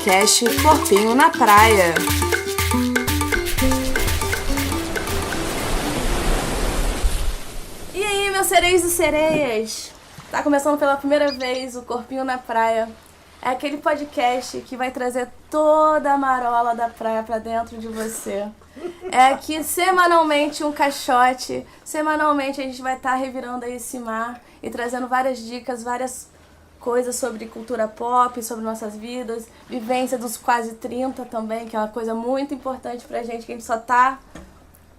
podcast Corpinho na Praia. E aí, meus sereios e sereias? Tá começando pela primeira vez o Corpinho na Praia. É aquele podcast que vai trazer toda a marola da praia pra dentro de você. É aqui semanalmente um caixote, semanalmente a gente vai estar revirando aí esse mar e trazendo várias dicas, várias coisas sobre cultura pop, sobre nossas vidas, vivência dos quase 30 também, que é uma coisa muito importante pra gente, que a gente só tá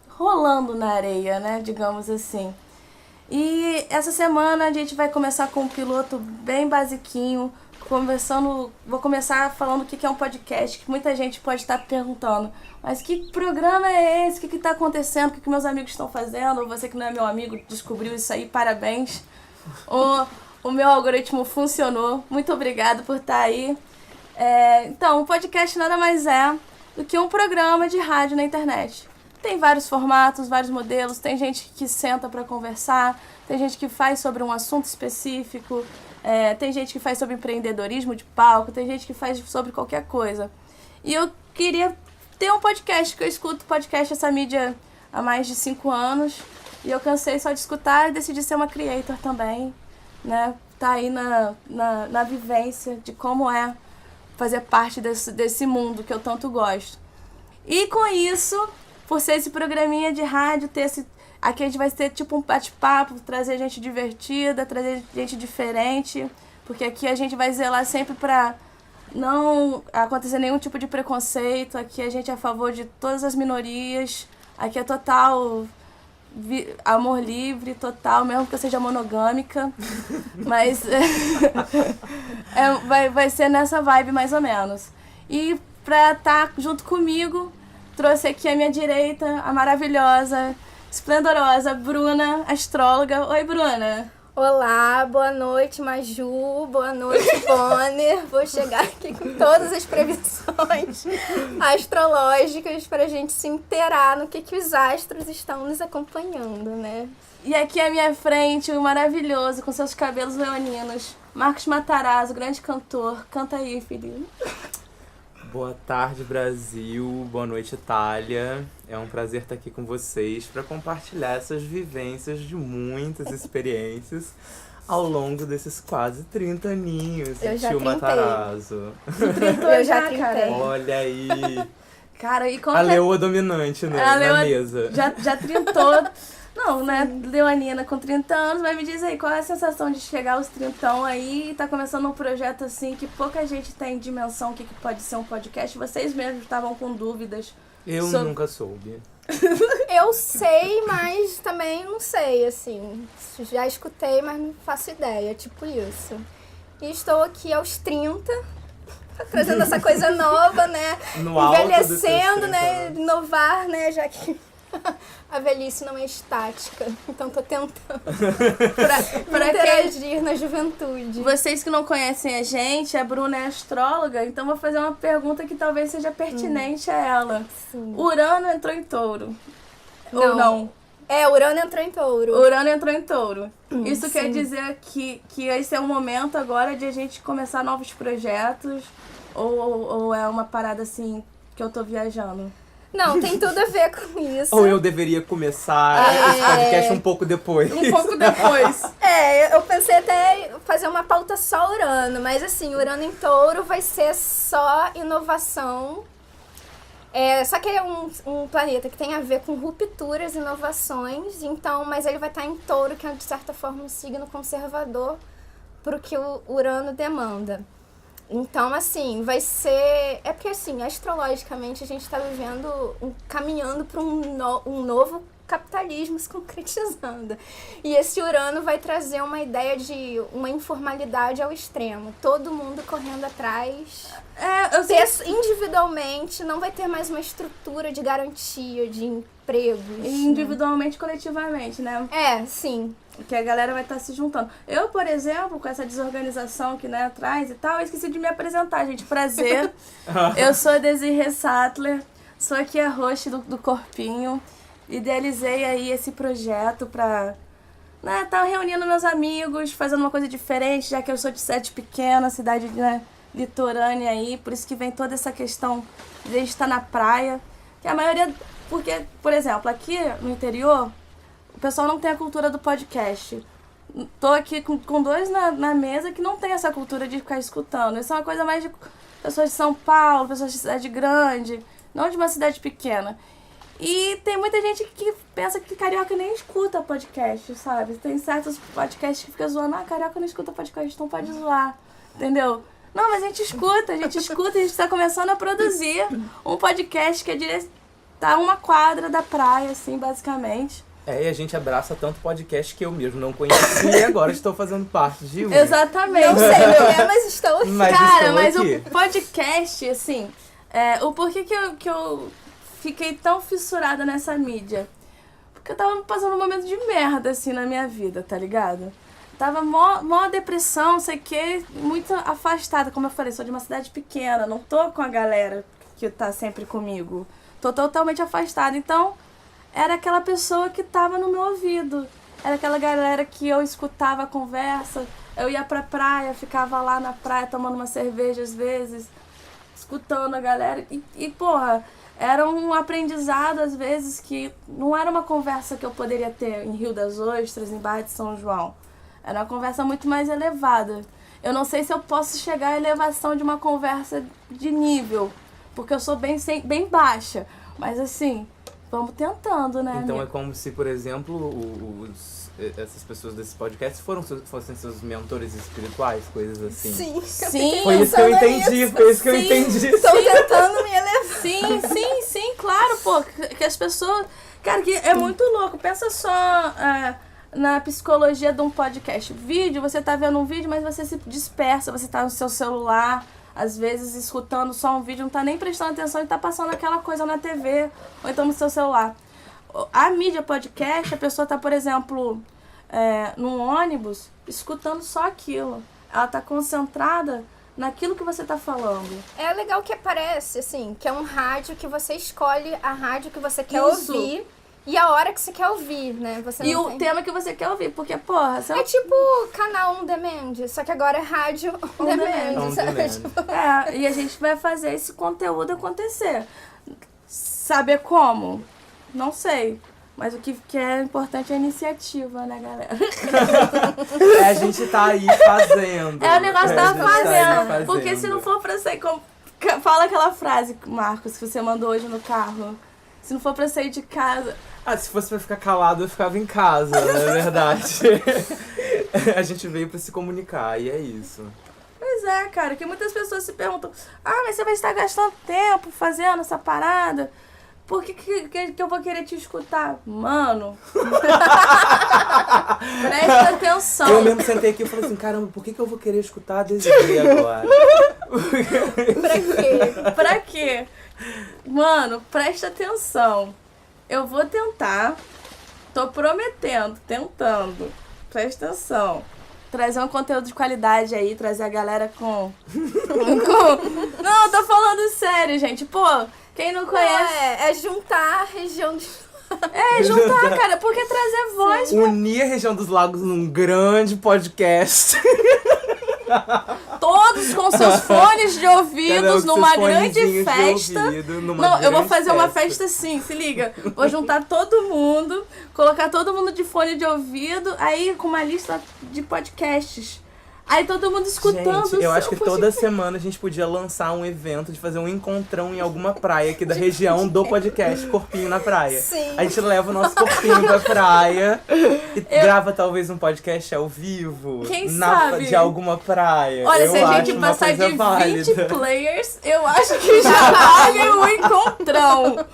rolando na areia, né, digamos assim. E essa semana a gente vai começar com um piloto bem basiquinho, vou começar falando o que é um podcast, que muita gente pode estar perguntando, mas que programa é esse? O que está acontecendo? O que meus amigos estão fazendo? Ou você que não é meu amigo descobriu isso aí, parabéns. O meu algoritmo funcionou, muito obrigado por estar aí. Então, o podcast nada mais é do que um programa de rádio na internet. Tem vários formatos, vários modelos, tem gente que senta para conversar, tem gente que faz sobre um assunto específico, tem gente que faz sobre empreendedorismo de palco, tem gente que faz sobre qualquer coisa. E eu queria ter um podcast, que eu escuto podcast, essa mídia, há mais de 5 anos, e eu cansei só de escutar e decidi ser uma creator também, né? Tá aí na vivência de como é fazer parte desse mundo que eu tanto gosto. E com isso, por ser esse programinha de rádio, aqui a gente vai ter tipo um bate-papo, trazer gente divertida, trazer gente diferente, porque aqui a gente vai zelar sempre pra não acontecer nenhum tipo de preconceito, aqui a gente é a favor de todas as minorias, aqui é total amor livre, total, mesmo que eu seja monogâmica, mas vai ser nessa vibe mais ou menos. E pra estar junto comigo, trouxe aqui à minha direita a maravilhosa, esplendorosa Bruna, astróloga. Oi, Bruna. Olá, boa noite, Maju, boa noite, Bonner. Vou chegar aqui com todas as previsões astrológicas para a gente se inteirar no que os astros estão nos acompanhando, né? E aqui à minha frente, o maravilhoso, com seus cabelos leoninos, Marcos Matarazzo, grande cantor. Canta aí, filhinho. Boa tarde, Brasil. Boa noite, Itália. É um prazer estar aqui com vocês para compartilhar essas vivências de muitas experiências ao longo desses quase 30 aninhos. Eu já tio trintei. Matarazzo. Eu já trintei. Olha aí. Cara, e como a leoa dominante, né? Na mesa. Já trintou. Não, né? Leonina com 30 anos, mas me diz aí, qual é a sensação de chegar aos 30 aí e tá começando um projeto assim que pouca gente tem dimensão o que pode ser um podcast? Vocês mesmos estavam com dúvidas. Eu nunca soube. Eu sei, mas também não sei, assim. Já escutei, mas não faço ideia, tipo isso. E estou aqui aos 30, trazendo essa coisa nova, né? No alto envelhecendo, né? Inovar, né? Já que a velhice não é estática, então tô tentando pra interagir na juventude. Vocês que não conhecem a gente, a Bruna é astróloga, então vou fazer uma pergunta que talvez seja pertinente a ela. Sim. Urano entrou em touro? Ou não? Urano entrou em touro. Urano entrou em touro. Isso sim. quer dizer que esse é o momento agora de a gente começar novos projetos? Ou é uma parada assim que eu tô viajando? Não, tem tudo a ver com isso. Ou eu deveria começar esse podcast um pouco depois? Um pouco depois. Eu pensei até fazer uma pauta só Urano, mas assim, Urano em touro vai ser só inovação. Só que é um planeta que tem a ver com rupturas, inovações, então, mas ele vai estar em touro, que é de certa forma um signo conservador para o que o Urano demanda. Então, assim, vai ser... É porque, assim, astrologicamente a gente está caminhando para um novo capitalismo se concretizando. E esse Urano vai trazer uma ideia de uma informalidade ao extremo. Todo mundo correndo atrás. Individualmente, não vai ter mais uma estrutura de garantia, de empregos. Individualmente, coletivamente, né? Sim. Que a galera vai estar se juntando. Eu, por exemplo, com essa desorganização que traz e tal, eu esqueci de me apresentar, gente. Prazer. Eu sou a Desirê Sattler, sou aqui a host do Corpinho. Idealizei aí esse projeto pra tá reunindo meus amigos, fazendo uma coisa diferente, já que eu sou de cidade pequena, cidade litorânea aí, por isso que vem toda essa questão de a gente estar na praia. Que a maioria... Porque, por exemplo, aqui no interior, o pessoal não tem a cultura do podcast. Tô aqui com dois na mesa que não tem essa cultura de ficar escutando. Isso é uma coisa mais de pessoas de São Paulo, pessoas de cidade grande, não de uma cidade pequena. E tem muita gente que pensa que carioca nem escuta podcast, sabe? Tem certos podcasts que ficam zoando, carioca não escuta podcast, então pode zoar, entendeu? Não, mas a gente escuta, a gente tá começando a produzir um podcast que é tá uma quadra da praia, assim, basicamente. E a gente abraça tanto podcast que eu mesmo não conhecia e agora estou fazendo parte de um. Exatamente. Não sei meu mas estou aqui. Mas o podcast, assim, o porquê que eu fiquei tão fissurada nessa mídia? Porque eu tava passando um momento de merda, assim, na minha vida, tá ligado? Tava mó depressão, sei que, muito afastada. Como eu falei, sou de uma cidade pequena, não tô com a galera que tá sempre comigo. Tô totalmente afastada, então... Era aquela pessoa que tava no meu ouvido. Era aquela galera que eu escutava a conversa. Eu ia pra praia, ficava lá na praia tomando uma cerveja às vezes, escutando a galera. E porra, era um aprendizado às vezes que não era uma conversa que eu poderia ter em Rio das Ostras, em Barra de São João. Era uma conversa muito mais elevada. Eu não sei se eu posso chegar à elevação de uma conversa de nível, porque eu sou bem baixa. Mas assim... Vamos tentando, né, Então amigo? é como se, por exemplo, essas pessoas desse podcast fossem seus mentores espirituais, coisas assim. Sim. Foi isso que eu entendi, Estou tentando me elevar. Sim, claro, pô. Que as pessoas... Cara, que é muito louco. Pensa só na psicologia de um podcast. Vídeo, você tá vendo um vídeo, mas você se dispersa, você tá no seu celular... Às vezes, escutando só um vídeo, não tá nem prestando atenção e tá passando aquela coisa na TV ou então no seu celular. A mídia podcast, a pessoa tá, por exemplo, num ônibus, escutando só aquilo. Ela tá concentrada naquilo que você tá falando. É legal que parece, assim, que é um rádio que você escolhe a rádio que você quer Isso. ouvir e a hora que você quer ouvir, né? Você E não o tem... tema que você quer ouvir, porque, porra... Você É tipo canal on demand, só que agora é rádio on demand. On sabe? demand. Tipo, e a gente vai fazer esse conteúdo acontecer. Saber como? Não sei. Mas o que é importante é a iniciativa, né, galera? A gente tá aí fazendo. É o negócio da A gente tá aí fazendo. Porque se não for pra sair... Fala aquela frase, Marcos, que você mandou hoje no carro. Se não for pra sair de casa... Se fosse pra ficar calado, eu ficava em casa, não é verdade? A gente veio pra se comunicar, e é isso. Pois é, cara, que muitas pessoas se perguntam, mas você vai estar gastando tempo fazendo essa parada? Por que eu vou querer te escutar? Mano, presta atenção. Eu mesmo sentei aqui e falei assim, caramba, por que eu vou querer escutar a Desiree agora? Pra quê? Mano, presta atenção. Eu vou tentar, tô prometendo, tentando, presta atenção. Trazer um conteúdo de qualidade aí, trazer a galera com... Não, tô falando sério, gente. Pô, quem não conhece... é juntar a região de... juntar, cara, porque trazer voz... Unir a região dos lagos num grande podcast. Todos com seus fones de ouvidos, Cada um com numa seus grande fonezinhos de festa. ouvido, numa Não, eu vou grande fazer uma festa. festa assim, se liga. Vou juntar todo mundo, colocar todo mundo de fone de ouvido, aí com uma lista de podcasts. Aí todo mundo escutando. Gente, eu acho que toda semana a gente podia lançar um evento de fazer um encontrão em alguma praia aqui da região do podcast Corpinho na Praia. Sim. A gente leva o nosso corpinho pra praia e grava talvez um podcast ao vivo. Quem sabe? De alguma praia. Olha, eu se a acho gente uma passar coisa de 20 válida. players, eu acho que já vale o encontrão.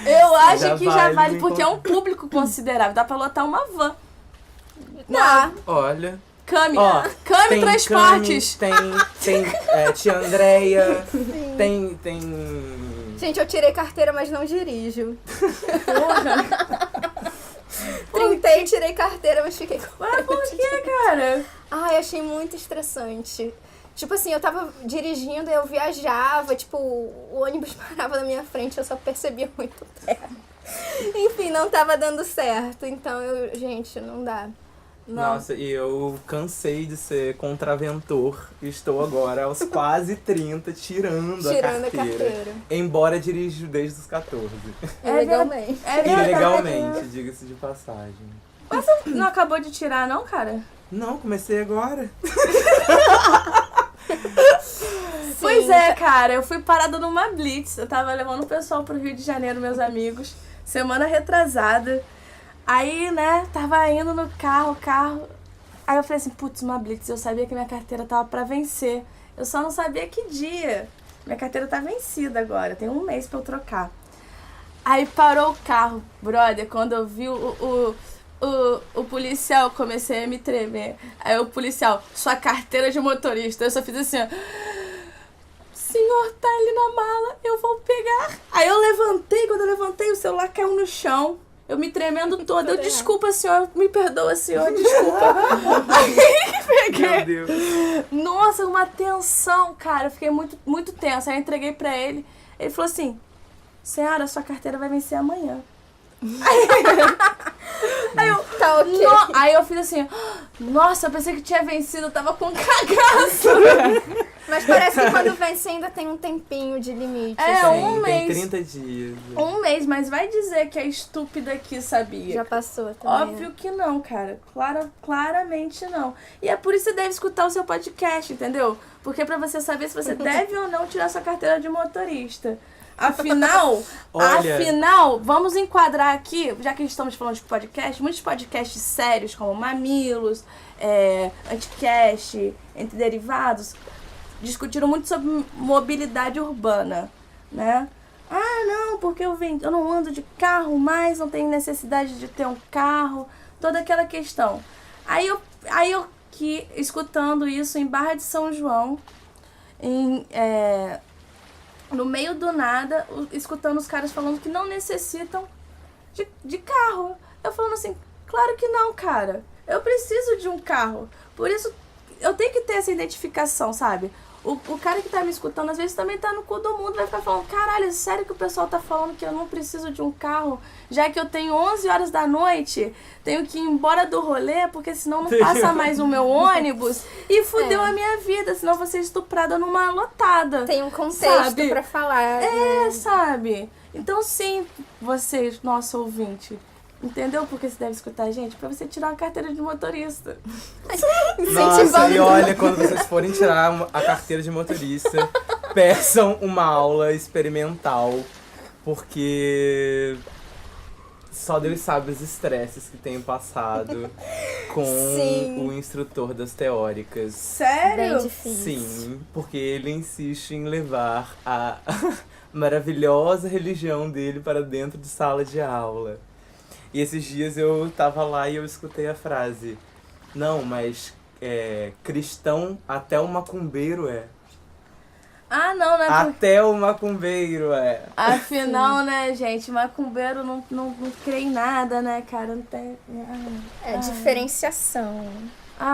Eu acho Já que já vale vale, o porque é um encontrão. público considerável. Dá pra lotar uma van. Tá. Olha. Cami Tem Transportes. Cami, tem tia Andréia, tem... Gente, eu tirei carteira, mas não dirijo. Porra. Tentei, tirei carteira, mas fiquei com... Mas por que, cara? Ai, achei muito estressante. Tipo assim, eu tava dirigindo, eu viajava, tipo, o ônibus parava na minha frente, eu só percebia muito terra. Enfim, não tava dando certo, então gente, não dá. Não. Nossa, e eu cansei de ser contraventor. Estou agora aos quase 30, tirando a carteira. Embora dirijo desde os 14. Ilegalmente. É verdade. Ilegalmente, diga-se de passagem. Mas você não acabou de tirar, não, cara? Não, comecei agora. Pois é, cara, eu fui parada numa blitz. Eu tava levando o pessoal pro Rio de Janeiro, meus amigos, semana retrasada. Aí, né, tava indo no carro. Aí eu falei assim, putz, uma blitz. Eu sabia que minha carteira tava pra vencer. Eu só não sabia que dia. Minha carteira tá vencida agora, tem 1 mês pra eu trocar. Aí parou o carro, brother, quando eu vi o policial, eu comecei a me tremer. Aí o policial, sua carteira de motorista. Eu só fiz assim, ó. Senhor, tá ali na mala, eu vou pegar. Aí eu levantei, quando eu levantei, o celular caiu no chão. Eu me tremendo toda. Eu, desculpa, senhor, me perdoa, senhor, desculpa. Aí peguei. Meu Deus. Nossa, uma tensão, cara. Eu fiquei muito, muito tensa. Aí eu entreguei pra ele. Ele falou assim, senhora, sua carteira vai vencer amanhã. Aí eu, Tá ok. aí eu fiz assim, nossa, eu pensei que tinha vencido, eu tava com cagaço. Mas parece que quando vence ainda tem um tempinho de limite. É, assim. um Tem mês. 30 dias. 1 mês, mas vai dizer que a estúpida aqui sabia. Já passou também. Óbvio que não, cara. Claramente não. E é por isso que você deve escutar o seu podcast, entendeu? Porque é pra você saber se você deve ou não tirar sua carteira de motorista. Afinal, Olha. vamos enquadrar aqui, já que estamos falando de podcast, muitos podcasts sérios, como Mamilos, Anticast, Entre Derivados, discutiram muito sobre mobilidade urbana, né? Ah, não, porque eu não ando de carro mais, não tenho necessidade de ter um carro, toda aquela questão. Aí eu que escutando isso em Barra de São João, no meio do nada, escutando os caras falando que não necessitam de carro. Eu falando assim, claro que não, cara. Eu preciso de um carro. Por isso, eu tenho que ter essa identificação, sabe? O cara que tá me escutando, às vezes, também tá no cu do mundo, vai ficar falando, caralho, é sério que o pessoal tá falando que eu não preciso de um carro, já que eu tenho 11 horas da noite, tenho que ir embora do rolê, porque senão não passa mais o meu ônibus, e fudeu a minha vida, senão eu vou ser estuprada numa lotada. Tem um contexto sabe? pra falar. Sabe? Então, sim, você, nosso ouvinte, entendeu por que você deve escutar a gente? Pra você tirar uma carteira de motorista. Nossa, e olha, quando vocês forem tirar a carteira de motorista, peçam uma aula experimental, porque só Deus sabe os estresses que tenho passado com Sim. o instrutor das teóricas. Sério? Bem difícil. Sim, porque ele insiste em levar a maravilhosa religião dele para dentro de sala de aula. E esses dias eu tava lá e eu escutei a frase, não, mas cristão até o macumbeiro é. Ah, não, né? Até o macumbeiro é. Afinal, né, gente, macumbeiro não crê em nada, né, cara? Não tem... Diferenciação.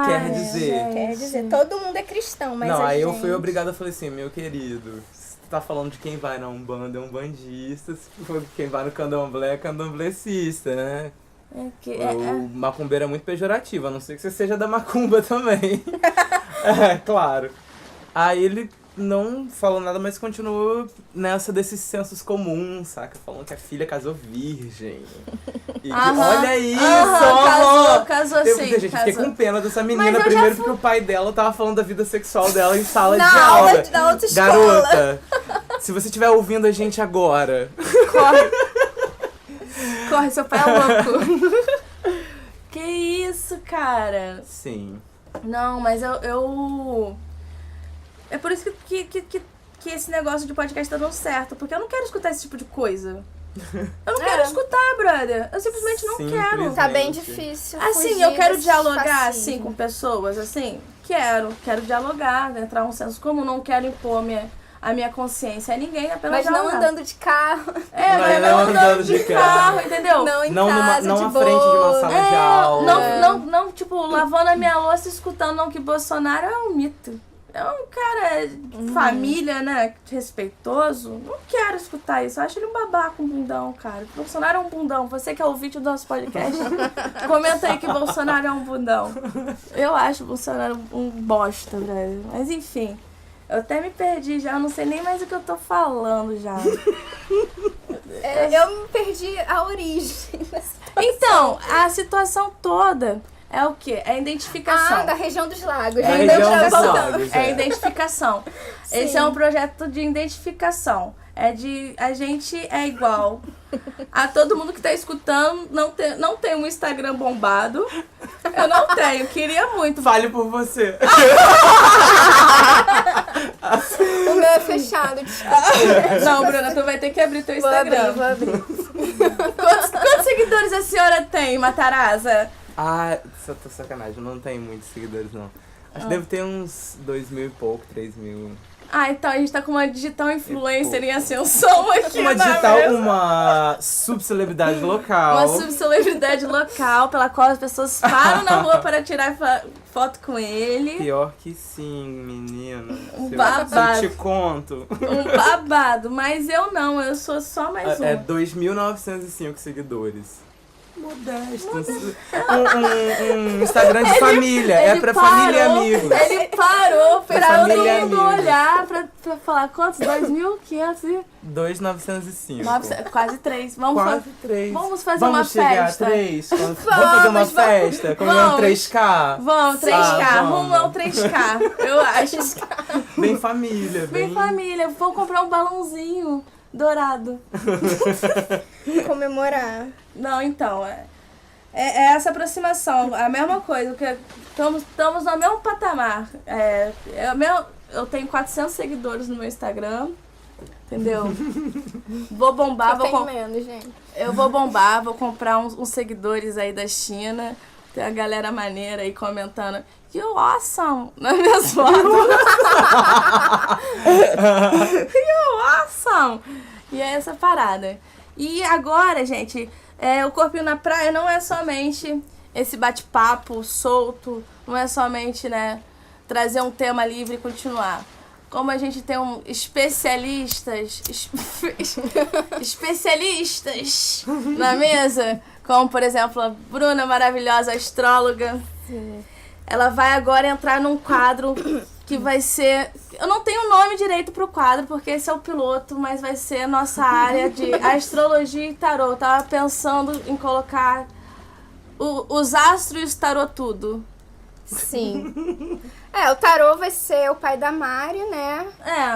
Quer dizer- gente. Quer dizer, todo mundo é cristão, mas Não, a aí gente... eu fui obrigado a falar assim, meu querido, você tá falando de quem vai na Umbanda é um bandista, se for quem vai no candomblé é candomblecista, né? O macumbeiro é muito pejorativo, a não ser que você seja da macumba também. Claro. Aí ele não falou nada, mas continuou nessa desses sensos comuns, saca? Falando que a filha casou virgem. E que, olha isso! Casou Eu, sim, gente, fiquei com pena dessa menina, Mas eu primeiro já porque o pai dela tava falando da vida sexual dela em sala de Na aula. aula da autoescola. Garota, se você estiver ouvindo a gente agora, Corre, seu pai é louco. Que isso, cara? sim. Não, mas eu... É por isso que esse negócio de podcast tá dando certo. Porque eu não quero escutar esse tipo de coisa. Eu não quero escutar, brother. Eu simplesmente não quero. Tá bem difícil. Assim, fugir eu quero desse dialogar, fascismo. assim, com pessoas, assim. Quero dialogar, entrar um senso comum. Não quero impor a minha consciência a ninguém, apenas Mas não dialogar. andando de carro. Mas não andando de carro. entendeu? Não em Não, casa, não de à boa. frente de uma sala de aula. Não, tipo, lavando a minha louça e escutando não, que Bolsonaro é um mito. é um cara de família, né? Respeitoso. Não quero escutar isso. Eu acho ele um babaca, um bundão, cara. O Bolsonaro é um bundão. Você que é ouvinte do nosso podcast, comenta aí que o Bolsonaro é um bundão. Eu acho o Bolsonaro um bosta, velho. Mas enfim. Eu até me perdi já, eu não sei nem mais o que eu tô falando já. Eu me perdi a origem. Então, a situação toda é o quê? É a identificação. Da região dos lagos. Da região dos Identificação. lagos, É identificação. Sim. Esse é um projeto de identificação. É de a gente é igual a todo mundo que tá escutando. Não tem um Instagram bombado. Eu não tenho, queria muito. Fale por você. O meu é fechado, desculpa. Não, Bruna, tu vai ter que abrir teu Instagram. Vou abrir. Quantos seguidores a senhora tem, Matarazza? Ah, só tô sacanagem, não tem muitos seguidores, não. Acho que deve ter uns 2.000 e pouco, 3.000. Ah, então a gente tá com uma digital influencer em ascensão aqui Uma na digital, mesa. uma subcelebridade local. Uma subcelebridade local pela qual as pessoas param na rua para tirar foto com ele. Pior que sim, menina. Um Se eu babado. te conto. Um babado, mas eu não, eu sou só mais um. É 2.905 seguidores. Modesto. Um Instagram de família. É Ele pra parou, família e amigos. Ele parou Pra pra todo família e mundo amigos. olhar pra falar quantos? 2.500 e... 2.905. Quase 3. Vamos Quase 3. vamos fazer uma Vamos chegar festa. a 3? Vamos fazer uma festa? Comer um vamos. 3K? Vamos, 3K. Ah, Rumo ao 3K, eu acho. Bem família. Bem família. Vamos comprar um balãozinho dourado. Comemorar. Não, então, é essa aproximação, a mesma coisa, porque estamos no mesmo patamar. Eu tenho 400 seguidores no meu Instagram, entendeu? Vou bombar, Eu tenho menos, gente. eu vou bombar, vou comprar uns seguidores aí da China, tem a galera maneira aí comentando, you awesome, nas minhas fotos. You awesome! E é essa parada. E agora, gente, o Corpinho na Praia não é somente esse bate-papo solto, não é somente, né, trazer um tema livre e continuar. Como a gente tem especialistas na mesa, como, por exemplo, a Bruna, maravilhosa astróloga. Sim. Ela vai agora entrar num quadro que vai ser... Eu não tenho nome direito pro quadro, porque esse é o piloto, mas vai ser a nossa área de astrologia e tarô. Eu tava pensando em colocar os astros e o tarô tudo. Sim. O tarô vai ser o pai da Mari, né?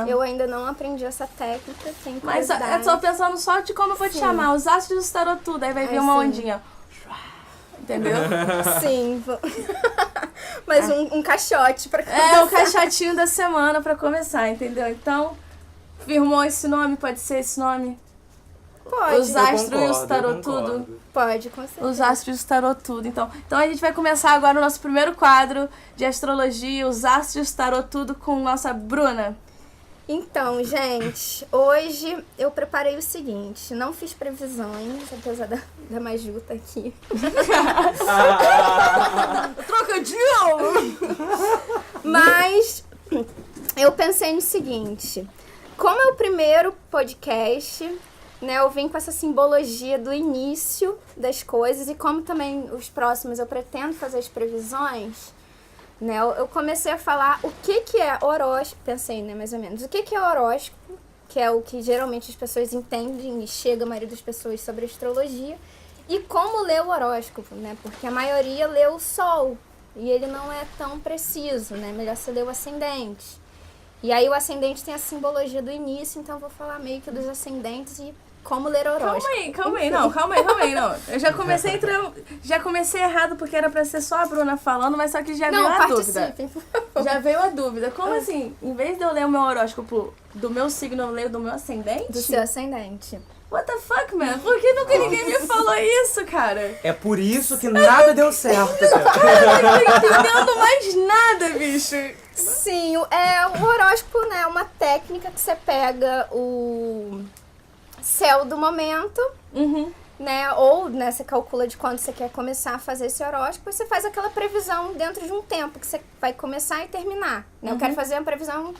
Eu Eu ainda não aprendi essa técnica, tenho mas curiosidade. eu tô pensando só de como eu vou te Sim. chamar. Os astros e o tarô tudo. Aí vai vir Ai, uma sim. ondinha. Entendeu? Sim. Mas um caixote pra O caixotinho da semana pra começar, entendeu? Então, firmou esse nome? Pode ser esse nome? Pode. Os astros e os tarô eu tudo? concordo. Pode, com certeza. Os astros e o tarô tudo. Então a gente vai começar agora o nosso primeiro quadro de astrologia, os astros e o tarô tudo com nossa Bruna. Então, gente, hoje eu preparei o seguinte, não fiz previsões, apesar da Maju tá aqui. Trocadilho! Mas eu pensei no seguinte, como é o primeiro podcast, né, eu vim com essa simbologia do início das coisas e como também os próximos eu pretendo fazer as previsões, né, eu comecei a falar o que é horóscopo, pensei, né, mais ou menos, o que é horóscopo, que é o que geralmente as pessoas entendem e chega a maioria das pessoas sobre astrologia, e como ler o horóscopo, né, porque a maioria lê o sol, e ele não é tão preciso, né, melhor você ler o ascendente. E aí o ascendente tem a simbologia do início, então eu vou falar meio que dos ascendentes e como ler horóscopo. Calma aí, não. Eu já comecei errado porque era pra ser só a Bruna falando, mas só que já veio Não, a dúvida. participem, por favor. Já veio a dúvida. Como assim? Em vez de eu ler o meu horóscopo do meu signo, eu leio do meu ascendente? Do seu ascendente. What the fuck, man? Por que nunca ninguém me falou isso, cara? É por isso que nada deu certo, cara. Eu não tô entendendo mais nada, bicho. Sim, o horóscopo, né, é uma técnica que você pega o céu do momento Uhum. né? Ou, né, você calcula de quando você quer começar a fazer esse horóscopo, você faz aquela previsão dentro de um tempo que você vai começar e terminar, né? Eu quero fazer uma previsão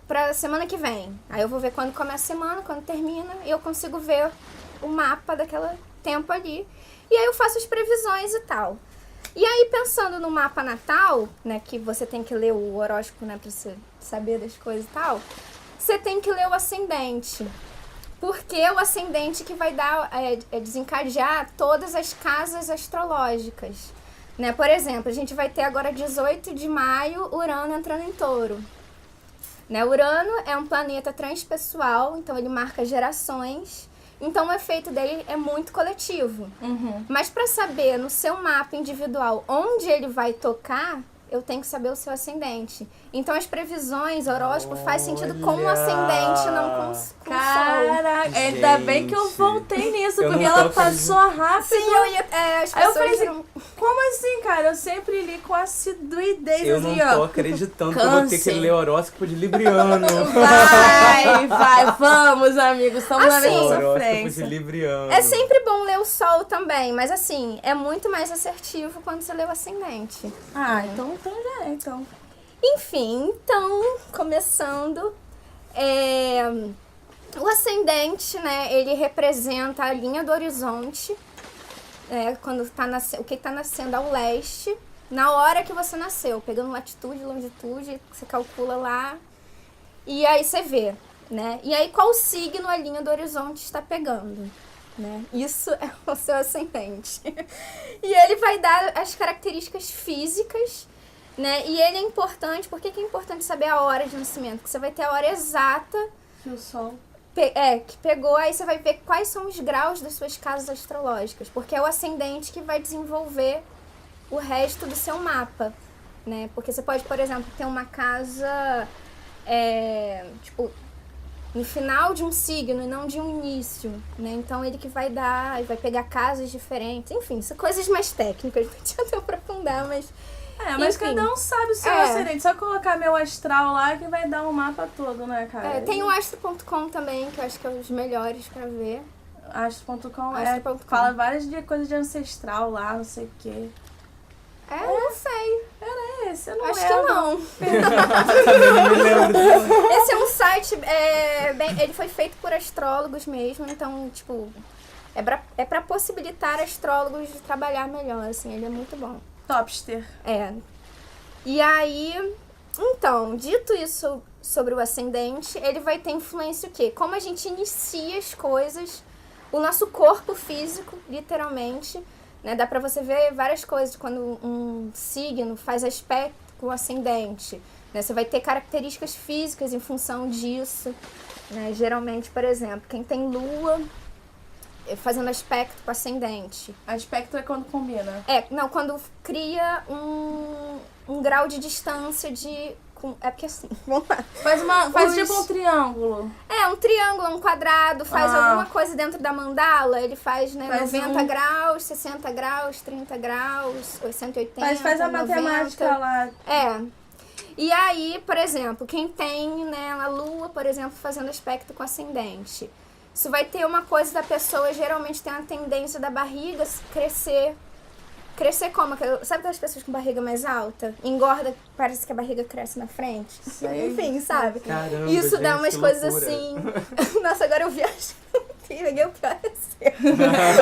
pra semana que vem. Aí eu vou ver quando começa a semana, quando termina, e eu consigo ver o mapa daquele tempo ali. E aí eu faço as previsões e tal. E aí, pensando no mapa natal, né, que você tem que ler o horóscopo, né, pra você saber das coisas e tal, você tem que ler o ascendente. Porque é o ascendente que vai dar, desencadear todas as casas astrológicas. Né? Por exemplo, a gente vai ter agora 18 de maio, Urano entrando em Touro. Né? Urano é um planeta transpessoal, então ele marca gerações. Então o efeito dele é muito coletivo. Mas para saber no seu mapa individual onde ele vai tocar, eu tenho que saber o seu ascendente. Então as previsões, horóscopo, faz sentido com o ascendente, não com o sol. Caraca, ainda bem que eu voltei nisso, porque ela passou rápido. Sim, eu ia. As Aí eu pessoas falei assim, não... como assim, cara? Eu sempre li com assiduidez, Eu não assim, tô ó. acreditando que eu vou ter que Câncer. ler horóscopo de Libriano. Vai, vamos, amigos, estamos na Assim, mesma Horóscopo de sofrência. Libriano. É sempre bom ler o sol também, mas assim, é muito mais assertivo quando você lê o ascendente. Ah, então já é, então. Enfim, então, começando, o ascendente, né, ele representa a linha do horizonte, quando tá o que está nascendo ao leste, na hora que você nasceu, pegando latitude, longitude, você calcula lá, e aí você vê, né, e aí qual signo a linha do horizonte está pegando, né, isso é o seu ascendente. E ele vai dar as características físicas, né? E ele é importante, por que é importante saber a hora de nascimento? Porque você vai ter a hora exata Que o sol... que pegou, aí você vai ver quais são os graus das suas casas astrológicas, porque é o ascendente que vai desenvolver o resto do seu mapa, né? Porque você pode, por exemplo, ter uma casa, tipo, no final de um signo e não de um início, né? Então ele que vai dar, vai pegar casas diferentes, enfim, são coisas mais técnicas, não adianta eu aprofundar, mas... mas enfim, cada um sabe o seu ascendente. Só colocar meu astral lá que vai dar um mapa todo, né, cara? tem o astro.com também, que eu acho que é um dos melhores pra ver. Astro.com Astro.com. fala várias coisas de ancestral lá, não sei o quê. Não sei. Era esse, eu não Acho lembro. que não. Não me lembro disso. Esse é um site, ele foi feito por astrólogos mesmo, então, tipo, é pra possibilitar astrólogos de trabalhar melhor, assim, ele é muito bom. Topster. E aí, então, dito isso sobre o ascendente, ele vai ter influência o quê? Como a gente inicia as coisas, o nosso corpo físico, literalmente, né? Dá pra você ver várias coisas quando um signo faz aspecto com o ascendente, né? Você vai ter características físicas em função disso, né? Geralmente, por exemplo, quem tem lua fazendo aspecto com ascendente. Aspecto é quando combina. Quando cria um grau de distância porque assim, vamos lá. Faz tipo um triângulo. Um triângulo, um quadrado, faz alguma coisa dentro da mandala, ele faz, né, Faz 90 graus, 60 graus, 30 graus, 180, Faz a 90. matemática lá. E aí, por exemplo, quem tem, né, a lua, por exemplo, fazendo aspecto com ascendente, isso vai ter uma coisa da pessoa, geralmente tem uma tendência da barriga crescer. Crescer como? Sabe aquelas pessoas com barriga mais alta? Engorda, parece que a barriga cresce na frente. Enfim, sabe? Caramba, Isso gente, dá umas que coisas loucura. assim. Nossa, agora eu viajo. Peguei o pior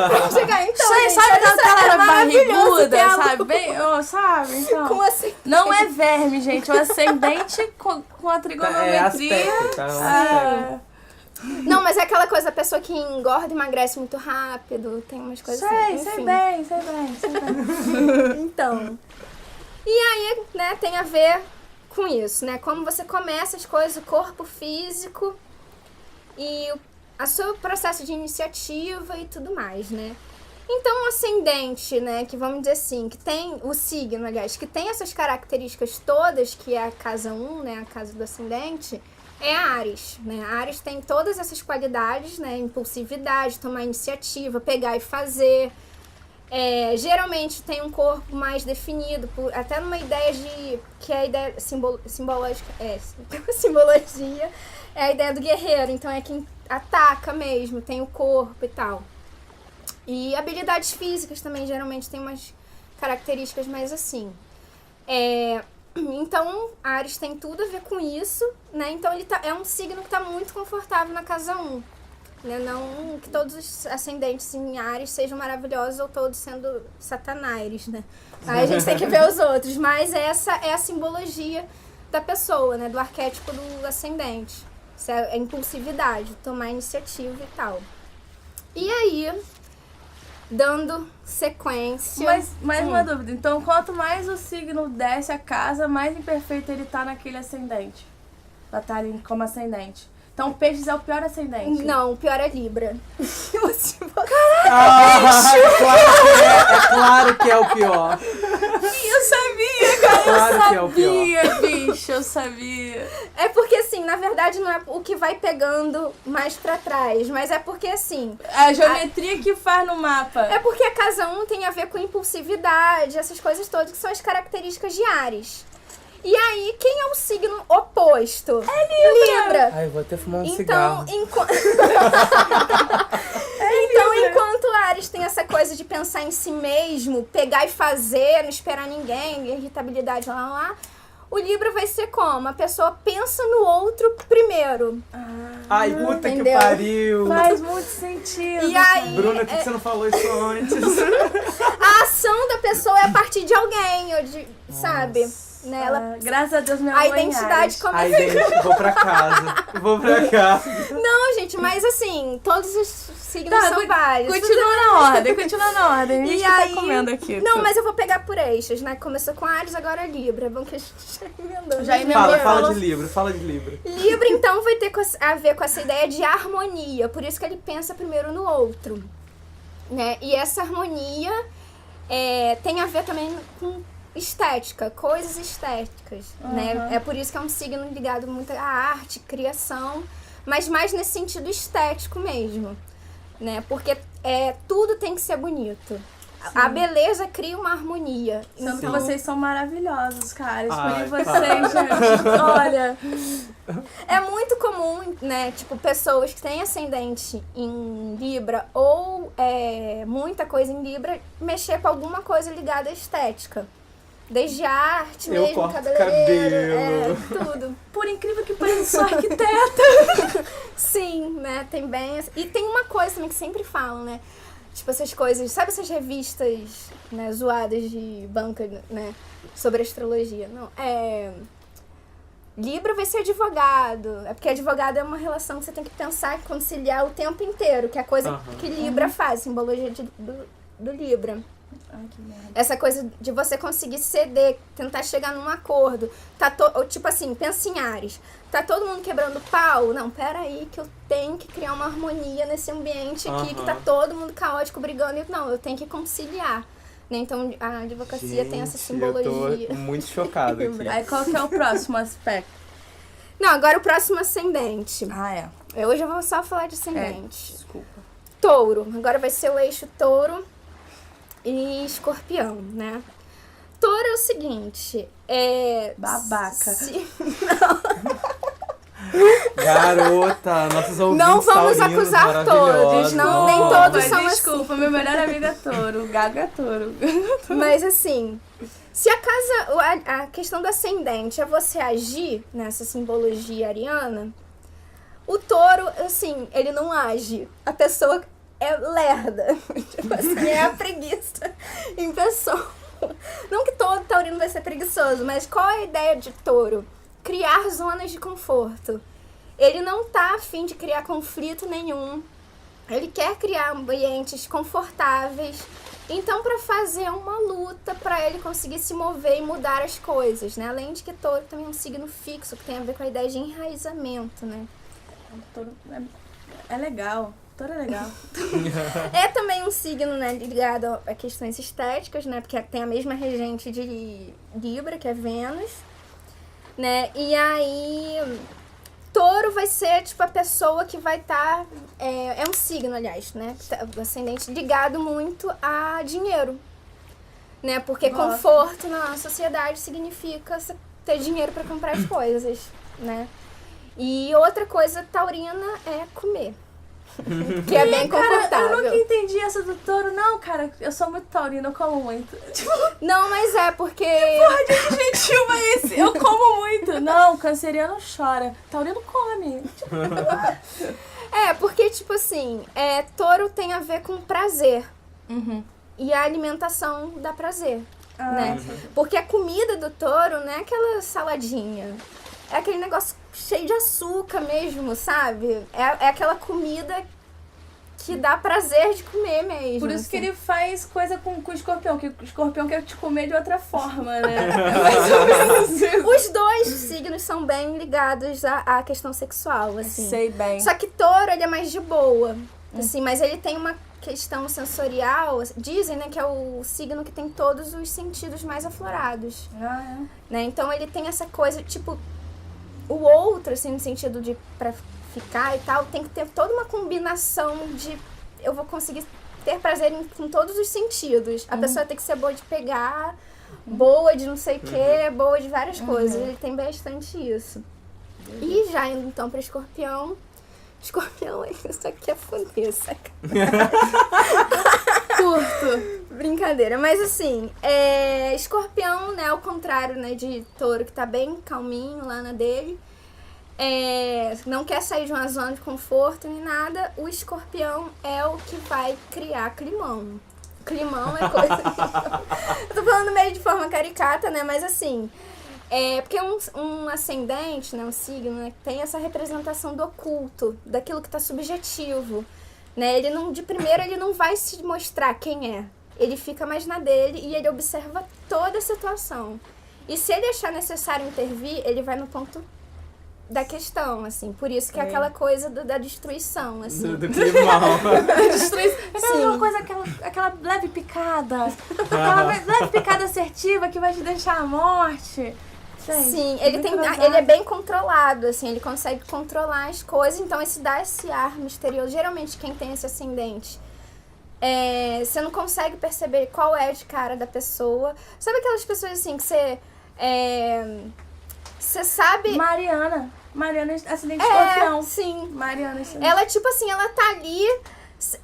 Vamos chegar então. Sabe aquela era maravilhoso ter barriguda, a sabe? sabe? Então. com assim. Não é verme, gente. O ascendente com a trigonometria. Aspecto, tá? Aspecto. Não, mas é aquela coisa, a pessoa que engorda e emagrece muito rápido, tem umas coisas assim. Sei bem. Então, e aí, né, tem a ver com isso, né? Como você começa as coisas, o corpo físico e o seu processo de iniciativa e tudo mais, né? Então, o ascendente, né, que vamos dizer assim, que tem o signo, aliás, que tem essas características todas, que é a casa 1, né, a casa do ascendente, é a Áries, né? A Áries tem todas essas qualidades, né? Impulsividade, tomar iniciativa, pegar e fazer. Geralmente tem um corpo mais definido, até numa ideia que é a ideia simbológica, simbologia, é a ideia do guerreiro, então é quem ataca mesmo, tem o corpo e tal. E habilidades físicas também, geralmente, tem umas características mais assim. Então, Áries tem tudo a ver com isso, né? Então, ele é um signo que tá muito confortável na casa 1. Né? Não que todos os ascendentes em Áries sejam maravilhosos ou todos sendo satanás, né? Aí a gente tem que ver os outros. Mas essa é a simbologia da pessoa, né? Do arquétipo do ascendente. Isso é a impulsividade, tomar iniciativa e tal. E aí, dando sequência... Mais uma dúvida. Então, quanto mais o signo desce a casa, mais imperfeito ele tá naquele ascendente. Pra estar ali como ascendente. Então, Peixes é o pior ascendente. Não, o pior é Libra. Claro que é o pior. Eu sabia, cara. Claro que é o pior. Bicho, eu sabia. É porque, assim, na verdade não é o que vai pegando mais pra trás, mas é porque, assim... A geometria que faz no mapa. É porque a casa 1 tem a ver com impulsividade, essas coisas todas que são as características de Áries. E aí, quem é o signo oposto? É Libra. Ai, vou até fumar um cigarro. Enquanto Áries tem essa coisa de pensar em si mesmo, pegar e fazer, não esperar ninguém, irritabilidade lá, o Libra vai ser como? A pessoa pensa no outro primeiro. Ai, puta entendeu? que pariu. Faz muito sentido. E aí, Bruna, por que você não falou isso antes? a ação da pessoa é a partir de alguém, sabe? Né? Ela, graças a Deus, minha a mãe identidade Áries. começa... Ai, vou pra casa. Não, gente, mas assim, todos os signos são vários. Continua na ordem. A gente tá comendo aqui. Não, mas eu vou pegar por eixos, né? Começou com Áries, agora é Libra. É bom que a gente já emendou. Já emendou. Fala de Libra. Libra, então, vai ter a ver com essa ideia de harmonia. Por isso que ele pensa primeiro no outro. Né? E essa harmonia tem a ver também com estética, coisas estéticas, né? É por isso que é um signo ligado muito à arte, criação, mas mais nesse sentido estético mesmo, né? Porque tudo tem que ser bonito. Sim. A beleza cria uma harmonia. Tanto que vocês são maravilhosos, cara. Ai, escolhi vocês, gente. Olha. É muito comum, né? Tipo, pessoas que têm ascendente em Libra ou muita coisa em Libra mexer com alguma coisa ligada à estética. Desde arte eu mesmo, cabeleireiro, tudo. Por incrível que pareça, sou arquiteta. Sim, né, tem bem... E tem uma coisa também que sempre falam, né, tipo essas coisas, sabe essas revistas, né, zoadas de banca, né, sobre astrologia? Não, Libra vai ser advogado, é porque advogado é uma relação que você tem que pensar e conciliar o tempo inteiro, que é a coisa que Libra faz, simbologia do Libra. Ai, que merda. Essa coisa de você conseguir ceder, tentar chegar num acordo. Tipo assim, pensa em Áries. Tá todo mundo quebrando pau? Não, peraí, que eu tenho que criar uma harmonia nesse ambiente aqui, que tá todo mundo caótico, brigando. Não, eu tenho que conciliar. Né? Então, a advocacia tem essa simbologia. Eu tô muito chocado aqui. Aí, qual que é o próximo aspecto? Não, agora o próximo ascendente. Hoje eu vou só falar de ascendente. Desculpa. Touro. Agora vai ser o eixo Touro e Escorpião, né? Touro é o seguinte, babaca. Garota, nossos ouvintes não vamos acusar todos, não, nem todos são desculpa, meu melhor amigo é Touro, Gaga é Touro. Mas assim, se a questão do ascendente é você agir nessa simbologia ariana, o Touro, assim, ele não age. A pessoa é lerda, tipo assim, é a preguiça em pessoa. Não que todo taurino vai ser preguiçoso, mas qual é a ideia de Touro? Criar zonas de conforto. Ele não tá a fim de criar conflito nenhum. Ele quer criar ambientes confortáveis. Então, para fazer uma luta para ele conseguir se mover e mudar as coisas, né? Além de que Touro também é um signo fixo, que tem a ver com a ideia de enraizamento, né? Touro é legal. Touro é legal. É também um signo, né, ligado a questões estéticas, né? Porque tem a mesma regente de Libra, que é Vênus, né? E aí, Touro vai ser, tipo, a pessoa que vai estar... é um signo, aliás, né? O ascendente ligado muito a dinheiro, né? Porque conforto na sociedade significa ter dinheiro para comprar as coisas, né? E outra coisa taurina é comer. Que é bem Cara, confortável. eu nunca entendi essa do touro. Não, cara, eu sou muito taurina, eu como muito. Tipo, Não, mas é porque... porra de gentil é esse? Eu como muito. Não, canceriano chora. Taurino come. Tipo, É, porque, tipo assim, touro tem a ver com prazer. E a alimentação dá prazer, né? Porque a comida do touro não é aquela saladinha. É aquele negócio cheio de açúcar mesmo, sabe? É aquela comida que dá prazer de comer mesmo. por isso assim. que ele faz coisa com o escorpião, que o escorpião quer te comer de outra forma, né? É mais ou menos isso. Os dois signos são bem ligados à questão sexual, assim. Sei bem. Só que touro, ele é mais de boa, assim, mas ele tem uma questão sensorial, dizem, né, que é o signo que tem todos os sentidos mais aflorados, né? Então ele tem essa coisa, tipo, o outro, assim, no sentido de pra ficar e tal, tem que ter toda uma combinação de eu vou conseguir ter prazer com todos os sentidos. A pessoa tem que ser boa de pegar, boa de não sei o que, boa de várias coisas. Ele tem bastante isso. E já indo então pra escorpião, isso aqui é foder, saca? Curto. Brincadeira, mas assim, escorpião, né, ao contrário, né, de touro, que tá bem calminho lá na dele, não quer sair de uma zona de conforto nem nada, o escorpião é o que vai criar climão. Climão é coisa... Eu tô falando meio de forma caricata, né, mas assim... porque um ascendente, né, um signo, né, tem essa representação do oculto, daquilo que tá subjetivo, né? Ele não, de primeira ele não vai se mostrar quem é. Ele fica mais na dele e ele observa toda a situação. E se ele achar necessário intervir, ele vai no ponto da questão, assim. Por isso que é aquela coisa da destruição, assim. Do climão. É uma coisa, aquela leve picada. Aquela leve picada assertiva que vai te deixar à morte. Gente, Sim, ele é bem controlado, assim, ele consegue controlar as coisas, então isso dá esse ar misterioso. Geralmente quem tem esse ascendente, você não consegue perceber qual é de cara da pessoa. Sabe aquelas pessoas assim que você sabe... Mariana é acidente de escorpião. Sim. Mariana, Ela, tipo assim, ela tá ali,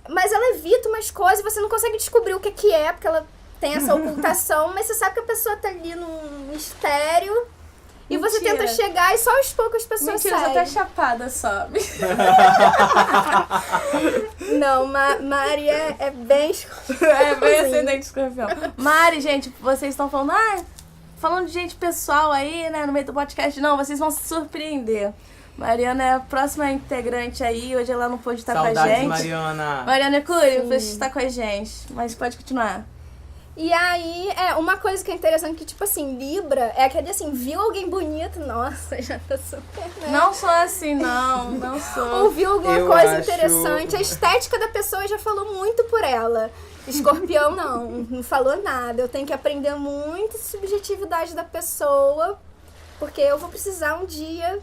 mas ela evita umas coisas, você não consegue descobrir o que é, porque ela tem essa ocultação, mas você sabe que a pessoa tá ali num mistério. E você Mentira. tenta chegar e só aos poucos as pessoas Mentira, saem. até chapada sobe. Não, Mari é bem... É bem ascendente de escorpião. Mari, gente, vocês estão falando de gente pessoal aí, né, no meio do podcast. Não, vocês vão se surpreender. Mariana é a próxima integrante aí, hoje ela não pôde estar com a Saudades, gente. Mariana. Mariana Cury, você está com a gente, mas pode continuar. E aí, uma coisa que é interessante, que tipo assim, Libra é aquele assim, viu alguém bonito, nossa, já tá super, né? Não sou assim, não sou. Ouviu alguma Eu coisa acho- interessante, a estética da pessoa já falou muito por ela. Escorpião não falou nada. Eu tenho que aprender muito a subjetividade da pessoa, porque eu vou precisar um dia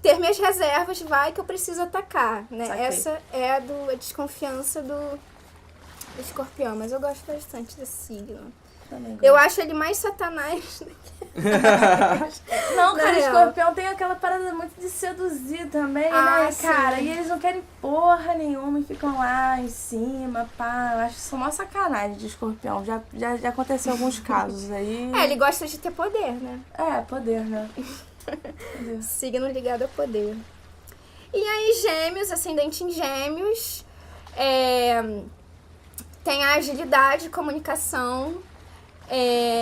ter minhas reservas, que eu preciso atacar, né? Saquei. Essa é a desconfiança do escorpião, mas eu gosto bastante desse signo. Eu acho ele mais satanás. Não, cara, Na real. escorpião tem aquela parada muito de seduzir também, Ah, né, sim. cara? E eles não querem porra nenhuma e ficam lá em cima, pá. Eu acho isso uma sacanagem de escorpião. Já aconteceu alguns casos aí. Ele gosta de ter poder, né? Poder, né? Signo ligado a poder. E aí, Gêmeos, ascendente em Gêmeos, tem a agilidade, comunicação.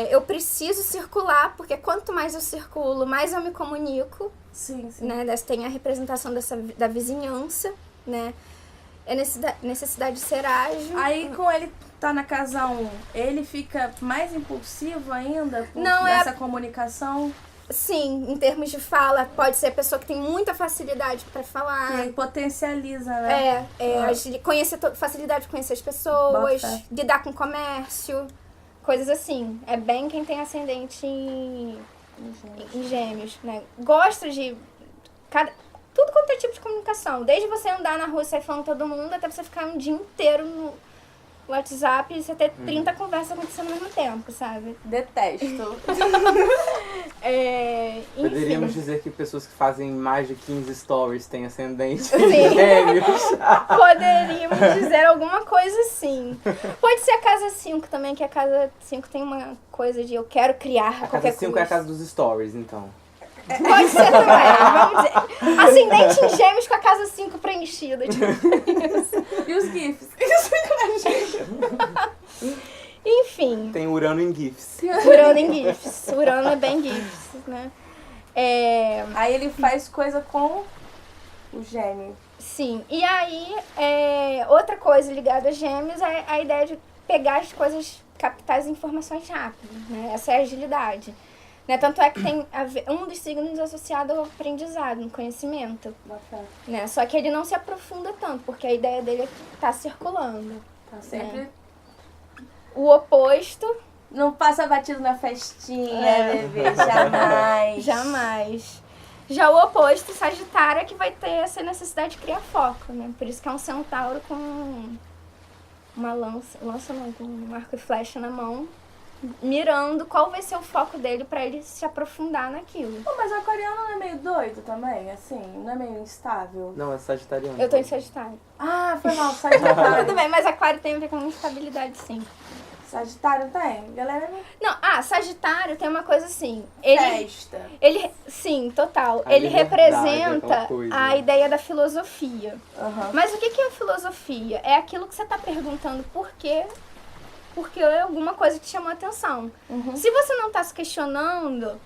Eu preciso circular, porque quanto mais eu circulo, mais eu me comunico. Sim, sim. Né? Tem a representação da vizinhança, né? Necessidade de ser ágil. Aí, com ele tá na casa 1, ele fica mais impulsivo ainda com Não, essa comunicação? Sim, em termos de fala, pode ser a pessoa que tem muita facilidade para falar. E aí potencializa, né? Facilidade de conhecer as Bota pessoas, fé. lidar com comércio, coisas assim. É bem quem tem ascendente em Gêmeos, né? Gosta de tudo quanto é tipo de comunicação. Desde você andar na rua e sair falando com todo mundo, até você ficar um dia inteiro WhatsApp e você ter 30 conversas acontecendo ao mesmo tempo, sabe? Detesto. Enfim. Poderíamos dizer que pessoas que fazem mais de 15 stories têm ascendente Sim. em Gêmeos. Poderíamos dizer alguma coisa assim. Pode ser a casa 5 também, que a casa 5 tem uma coisa de eu quero criar A qualquer casa 5 coisa. é a casa dos stories, então. Pode ser também, vamos dizer. Ascendente em Gêmeos com a casa 5 preenchida. Tipo. E os GIFs? Enfim, Tem Urano em GIFs. Urano em GIFs. Urano é bem GIFs, né? Aí ele faz coisa com o gêmeo. Sim, e aí, outra coisa ligada a Gêmeos é a ideia de pegar as coisas, captar as informações rápido, né? Essa é a agilidade. Né? Tanto é que tem um dos signos associado ao aprendizado, no conhecimento. Bacana. Né? Só que ele não se aprofunda tanto, porque a ideia dele é que tá circulando. Tá sempre... O oposto, Não passa batido na festinha, bebê. Jamais. jamais. Já o oposto, Sagitário, é que vai ter essa necessidade de criar foco, né? Por isso que é um centauro com uma lança não, com um arco e flecha na mão, mirando qual vai ser o foco dele pra ele se aprofundar naquilo. Pô, mas o aquariano não é meio doido também, assim? Não é meio instável? Não, é sagitariano. Eu tô em Sagitário. Ah, foi mal, Sagitário. Tudo bem, mas Aquário tem a ver com instabilidade, sim. Sagitário tem? Galera, Não, Sagitário tem uma coisa assim. festa. Sim, total. A ele liberdade, representa aquela coisa. a ideia da filosofia. Aham. Mas o que é a filosofia? É aquilo que você tá perguntando por quê, porque é alguma coisa que te chamou a atenção. Uhum. Se você não tá se questionando,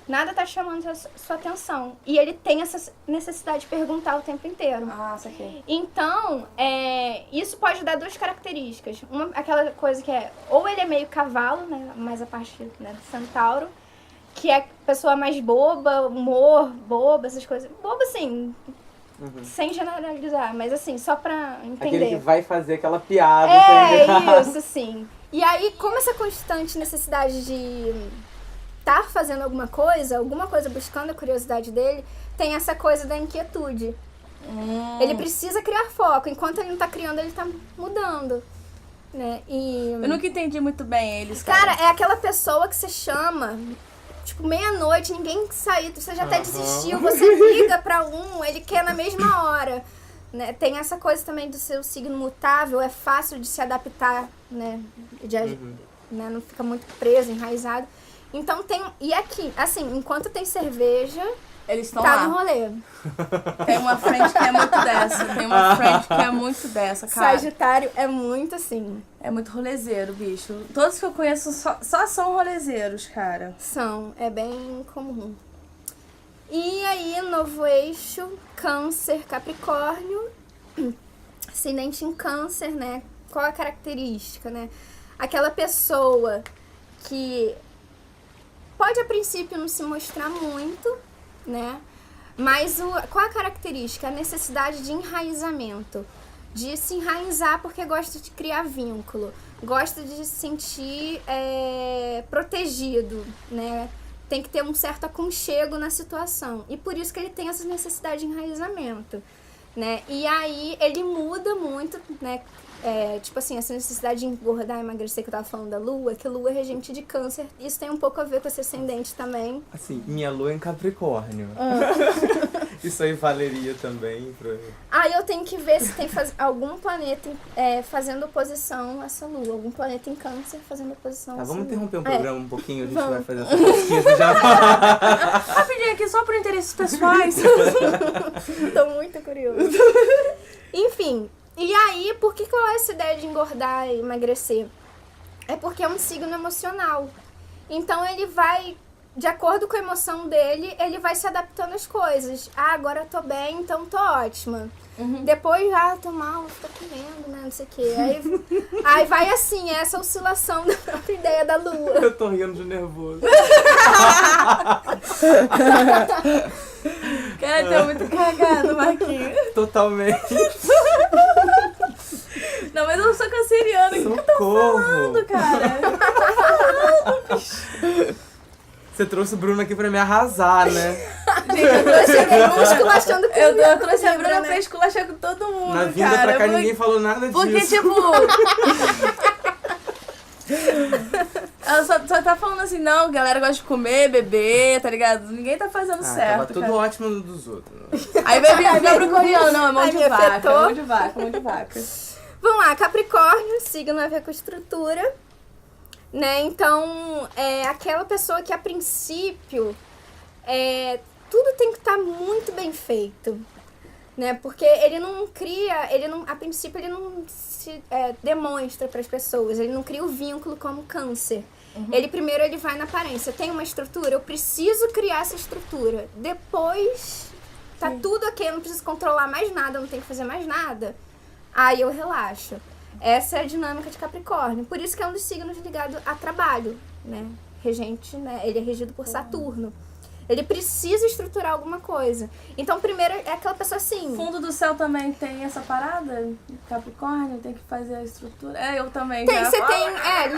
nada tá chamando a sua atenção. E ele tem essa necessidade de perguntar o tempo inteiro. Ah, isso aqui. Então, isso pode dar duas características. Aquela coisa que é, ou ele é meio cavalo, né, mais a parte, né, do centauro, que é a pessoa mais boba, humor, boba, essas coisas. Boba, assim, sem generalizar, mas assim, só pra entender. Aquele que vai fazer aquela piada. É, isso, sim. E aí, como essa constante necessidade de estar fazendo alguma coisa buscando a curiosidade dele, tem essa coisa da inquietude. Ele precisa criar foco. Enquanto ele não tá criando, ele tá mudando. Né? E... Eu nunca entendi muito bem eles, Cara, é aquela pessoa que você chama, tipo, meia-noite, ninguém saiu, você já até desistiu, você liga pra ele quer na mesma hora. Né? Tem essa coisa também do seu signo mutável, é fácil de se adaptar, né? Né? Não fica muito preso, enraizado. Então tem. E aqui, assim, enquanto tem cerveja, Eles estão tá lá. no rolê. Tem uma friend que é muito dessa. Tem uma friend que é muito dessa, cara. Sagitário é muito assim. É muito rolezeiro, bicho. Todos que eu conheço só são rolezeiros, cara. É bem comum. E aí, novo eixo, Câncer, Capricórnio. Ascendente em Câncer, né? Qual a característica, né? Aquela pessoa que pode a princípio não se mostrar muito, né? Mas qual a característica? A necessidade de enraizamento. De se enraizar porque gosta de criar vínculo. Gosta de se sentir protegido, né? Tem que ter um certo aconchego na situação. E por isso que ele tem essa necessidade de enraizamento, né? E aí ele muda muito, né? Tipo assim, essa necessidade de engordar e emagrecer que eu tava falando da Lua, que a Lua é regente de Câncer. Isso tem um pouco a ver com esse ascendente também. Assim, minha lua é em Capricórnio. Isso aí valeria também pra... Aí eu tenho que ver se tem algum planeta fazendo oposição a essa Lua. Algum planeta em Câncer fazendo oposição a essa vamos Lua. interromper o programa um pouquinho, a gente Vamos. vai fazer essa pesquisa já. Rapidinho aqui, só por interesses pessoais. Tô muito curiosa. Enfim, e aí, por que qual é essa ideia de engordar e emagrecer? É porque é um signo emocional. Então ele vai, de acordo com a emoção dele, ele vai se adaptando às coisas. Ah, agora eu tô bem, então tô ótima. Depois, tô mal, tô comendo, né, não sei o quê. Aí vai assim, essa oscilação da própria ideia da Lua. Eu tô rindo de nervoso. Cara, tá muito cagado, Marquinhos. Totalmente. Não, mas eu não sou canceriana. O que eu tô falando, cara? Você trouxe o Bruno aqui pra me arrasar, né? Eu cheguei esculachando com Eu trouxe a Libra, Bruna né? pra esculachar com todo mundo, Na vinda cara. pra cá ninguém falou nada disso. Porque, tipo... Ela só tá falando assim, não, galera gosta de comer, beber, tá ligado? Ninguém tá fazendo certo, tava tudo cara. ótimo no dos outros. Aí vai vir Capricorniano, não, é mão Ai, de me vaca, afetou. mão de vaca, mão de vaca. Vamos lá, Capricórnio, signo a ver com estrutura, né? Então, é aquela pessoa que a princípio, tudo tem que estar muito bem feito, né? Porque ele não cria, a princípio ele não se demonstra para as pessoas, ele não cria o vínculo como Câncer. Ele primeiro ele vai na aparência, tem uma estrutura, eu preciso criar essa estrutura. Depois, tá tudo ok, eu não preciso controlar mais nada, eu não tenho que fazer mais nada. Aí eu relaxo. Essa é a dinâmica de Capricórnio. Por isso que é um dos signos ligado a trabalho, né? Regente, né? Ele é regido por Saturno. Ele precisa estruturar alguma coisa. Então, primeiro, é aquela pessoa assim... Fundo do céu também tem essa parada? Capricórnio tem que fazer a estrutura? Eu também Tem, já. você tem,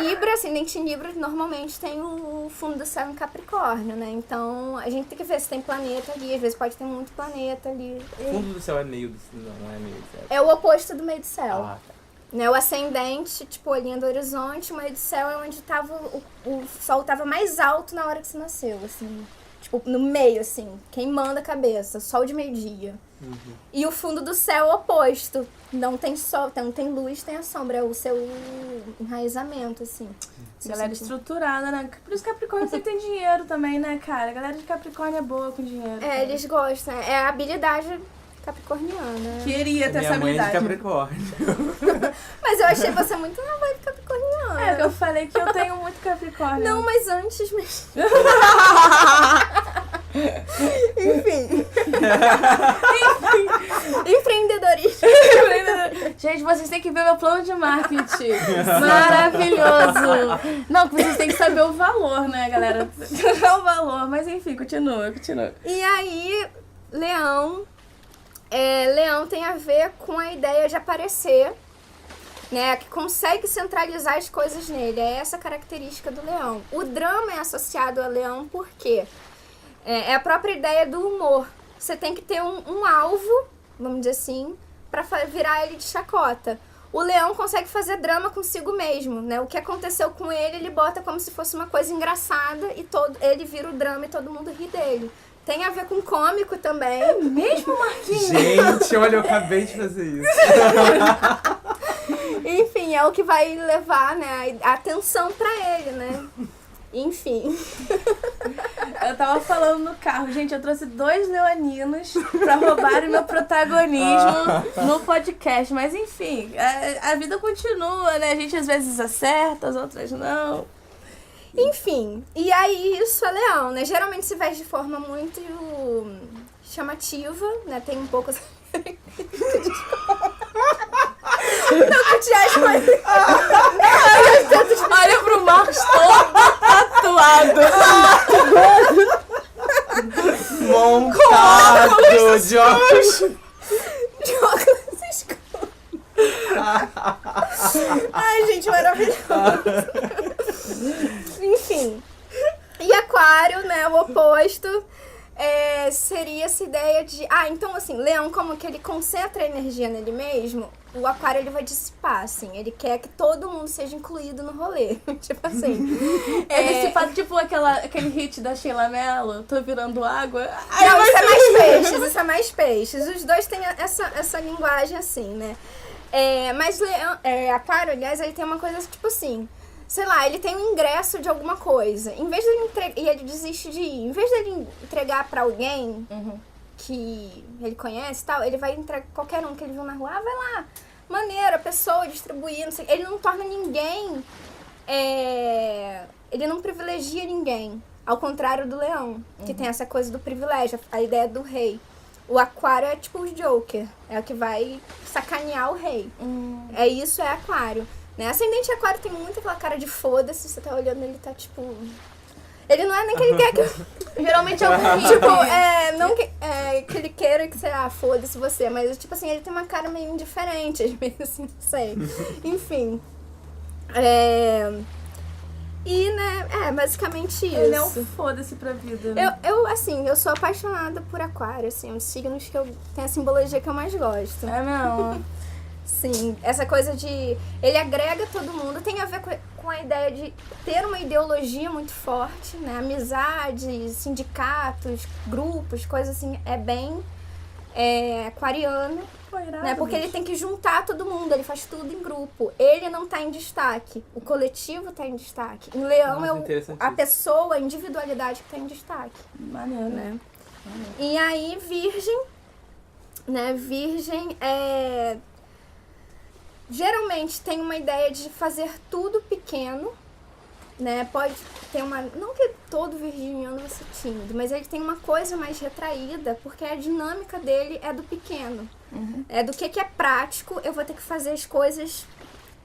Libra, ascendente em Libra, normalmente tem o fundo do céu em Capricórnio, né? Então, a gente tem que ver se tem planeta ali. Às vezes pode ter muito planeta ali. O fundo do céu é meio do céu. Não é meio do céu. É o oposto do meio do céu. Ah, tá. Né, o ascendente, tipo, a linha do horizonte, o meio do céu é onde tava o sol tava mais alto na hora que você nasceu, assim. Tipo, no meio, assim, queimando a cabeça, sol de meio-dia. E o fundo do céu é o oposto. Não tem sol, não tem luz, tem a sombra. É o seu enraizamento, assim. Galera estruturada, né? Por isso Capricórnio sempre tem dinheiro também, né, cara? A galera de Capricórnio é boa com dinheiro. cara. Eles gostam. É a habilidade capricorniana. Queria ter essa Minha mãe é de habilidade. Capricórnio. Mas eu achei você muito na vibe capricorniana. É, que eu falei que eu tenho muito Capricórnio. Não, mas antes mesmo. Enfim. Empreendedorismo. Gente, vocês têm que ver meu plano de marketing. Maravilhoso. Não, vocês têm que saber o valor, né, galera? O valor. Mas enfim, continua. E aí, Leão. Leão tem a ver com a ideia de aparecer, né? Que consegue centralizar as coisas nele. É essa a característica do Leão. O drama é associado a Leão porque é a própria ideia do humor. Você tem que ter um alvo, vamos dizer assim, pra virar ele de chacota. O Leão consegue fazer drama consigo mesmo, né? O que aconteceu com ele bota como se fosse uma coisa engraçada e ele vira o drama e todo mundo ri dele. Tem a ver com cômico também. É mesmo, Marquinhos? Gente, olha, eu acabei de fazer isso. Enfim, é o que vai levar, né, a atenção pra ele, né? Enfim. Eu tava falando no carro, gente, eu trouxe 2 leoninos pra roubarem meu protagonismo no podcast. Mas enfim, a vida continua, né? A gente às vezes acerta, as outras não. Enfim, e aí isso é Leão, né? Geralmente se veste de forma muito chamativa, né? Tem um pouco... Não, maquiagem, mas... Olha pro Marcos todo tatuado. Montado de óculos. De óculos escuros. Ai, gente, maravilhoso. Enfim. E Aquário, né, o oposto, seria essa ideia de... então assim, Leão, como que ele concentra a energia nele mesmo, o Aquário ele vai dissipar, assim. Ele quer que todo mundo seja incluído no rolê. Tipo assim. Dissipado, tipo aquele hit da Sheila Mello, tô virando água. Não, isso é mais peixes, isso é mais peixes. Os dois têm essa linguagem assim, né? Mas Leão, Aquário, aliás, ele tem uma coisa tipo assim... Sei lá, ele tem um ingresso de alguma coisa. Em vez dele entregar... E ele desiste de ir. Em vez dele entregar pra alguém que ele conhece e tal, ele vai entregar qualquer um que ele viu na rua. Vai lá. Maneiro, a pessoa distribuir, não sei. Ele não torna ninguém... Ele não privilegia ninguém. Ao contrário do Leão, que tem essa coisa do privilégio, a ideia do rei. O Aquário é tipo o Joker. É o que vai sacanear o rei. Isso é Aquário. Né? Ascendente Aquário tem muito aquela cara de foda-se, você tá olhando, ele tá tipo... Ele não é nem que ele quer que... Geralmente é algum hit. Tipo, não que ele queira que você, foda-se você, mas tipo assim, ele tem uma cara meio indiferente, às vezes, assim, não sei. Enfim. E, né, basicamente isso. Ele é um foda-se pra vida. Né? Eu sou apaixonada por aquário, assim, é um dos signos que eu tenho a simbologia que eu mais gosto. É mesmo. Sim, essa coisa de... Ele agrega todo mundo, tem a ver com a ideia de ter uma ideologia muito forte, né? Amizades, sindicatos, grupos, coisas assim, é bem aquariano. Né? Porque ele tem que juntar todo mundo, ele faz tudo em grupo. Ele não tá em destaque, o coletivo tá em destaque. Em Leão a pessoa, a individualidade que tá em destaque. Maneiro. Né? E aí, Virgem, né? Virgem geralmente tem uma ideia de fazer tudo pequeno, né? Pode ter uma... Não que todo virginiano vai ser tímido, mas ele tem uma coisa mais retraída, porque a dinâmica dele é do pequeno. Uhum. É do que é prático, eu vou ter que fazer as coisas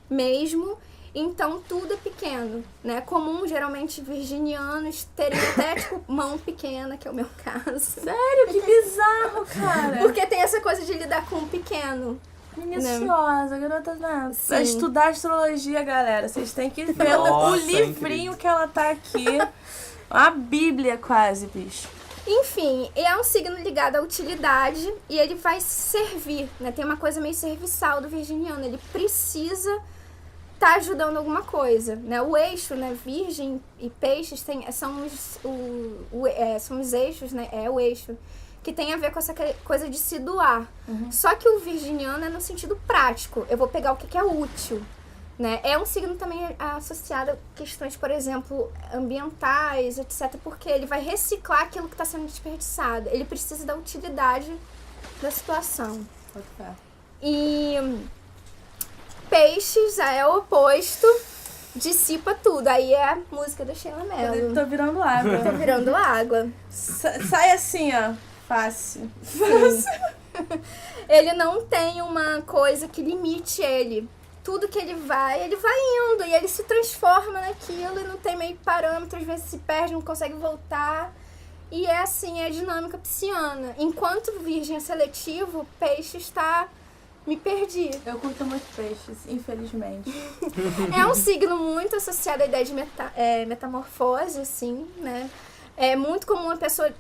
mesmo, então tudo é pequeno, né? Comum, geralmente, virginianos terem até, tipo, mão pequena, que é o meu caso. Sério? Que bizarro, cara! Porque tem essa coisa de lidar com o pequeno. Minuciosa, garota, né? Pra estudar astrologia, galera, vocês têm que ver o livrinho que ela tá aqui. A Bíblia quase, bicho. Enfim, é um signo ligado à utilidade e ele vai servir, né? Tem uma coisa meio serviçal do virginiano, ele precisa tá ajudando alguma coisa, né? O eixo, né? Virgem e peixes são os eixos, né? É o eixo que tem a ver com essa coisa de se doar. Uhum. Só que o virginiano é no sentido prático. Eu vou pegar o que é útil, né? É um signo também associado a questões, por exemplo, ambientais, etc. Porque ele vai reciclar aquilo que está sendo desperdiçado. Ele precisa da utilidade da situação. Okay. E peixes é o oposto, dissipa tudo. Aí é a música da Sheila Mello. Tô virando água. Tô virando água. Sai assim, ó. Fácil. Ele não tem uma coisa que limite ele. Tudo que ele vai indo. E ele se transforma naquilo e não tem meio parâmetro. Às vezes se perde, não consegue voltar. E é assim, é a dinâmica pisciana. Enquanto Virgem é seletivo, Peixe está... Me perdi. Eu curto muito peixes, infelizmente. É um signo muito associado à ideia de metamorfose, assim, né? É muito comum uma pessoa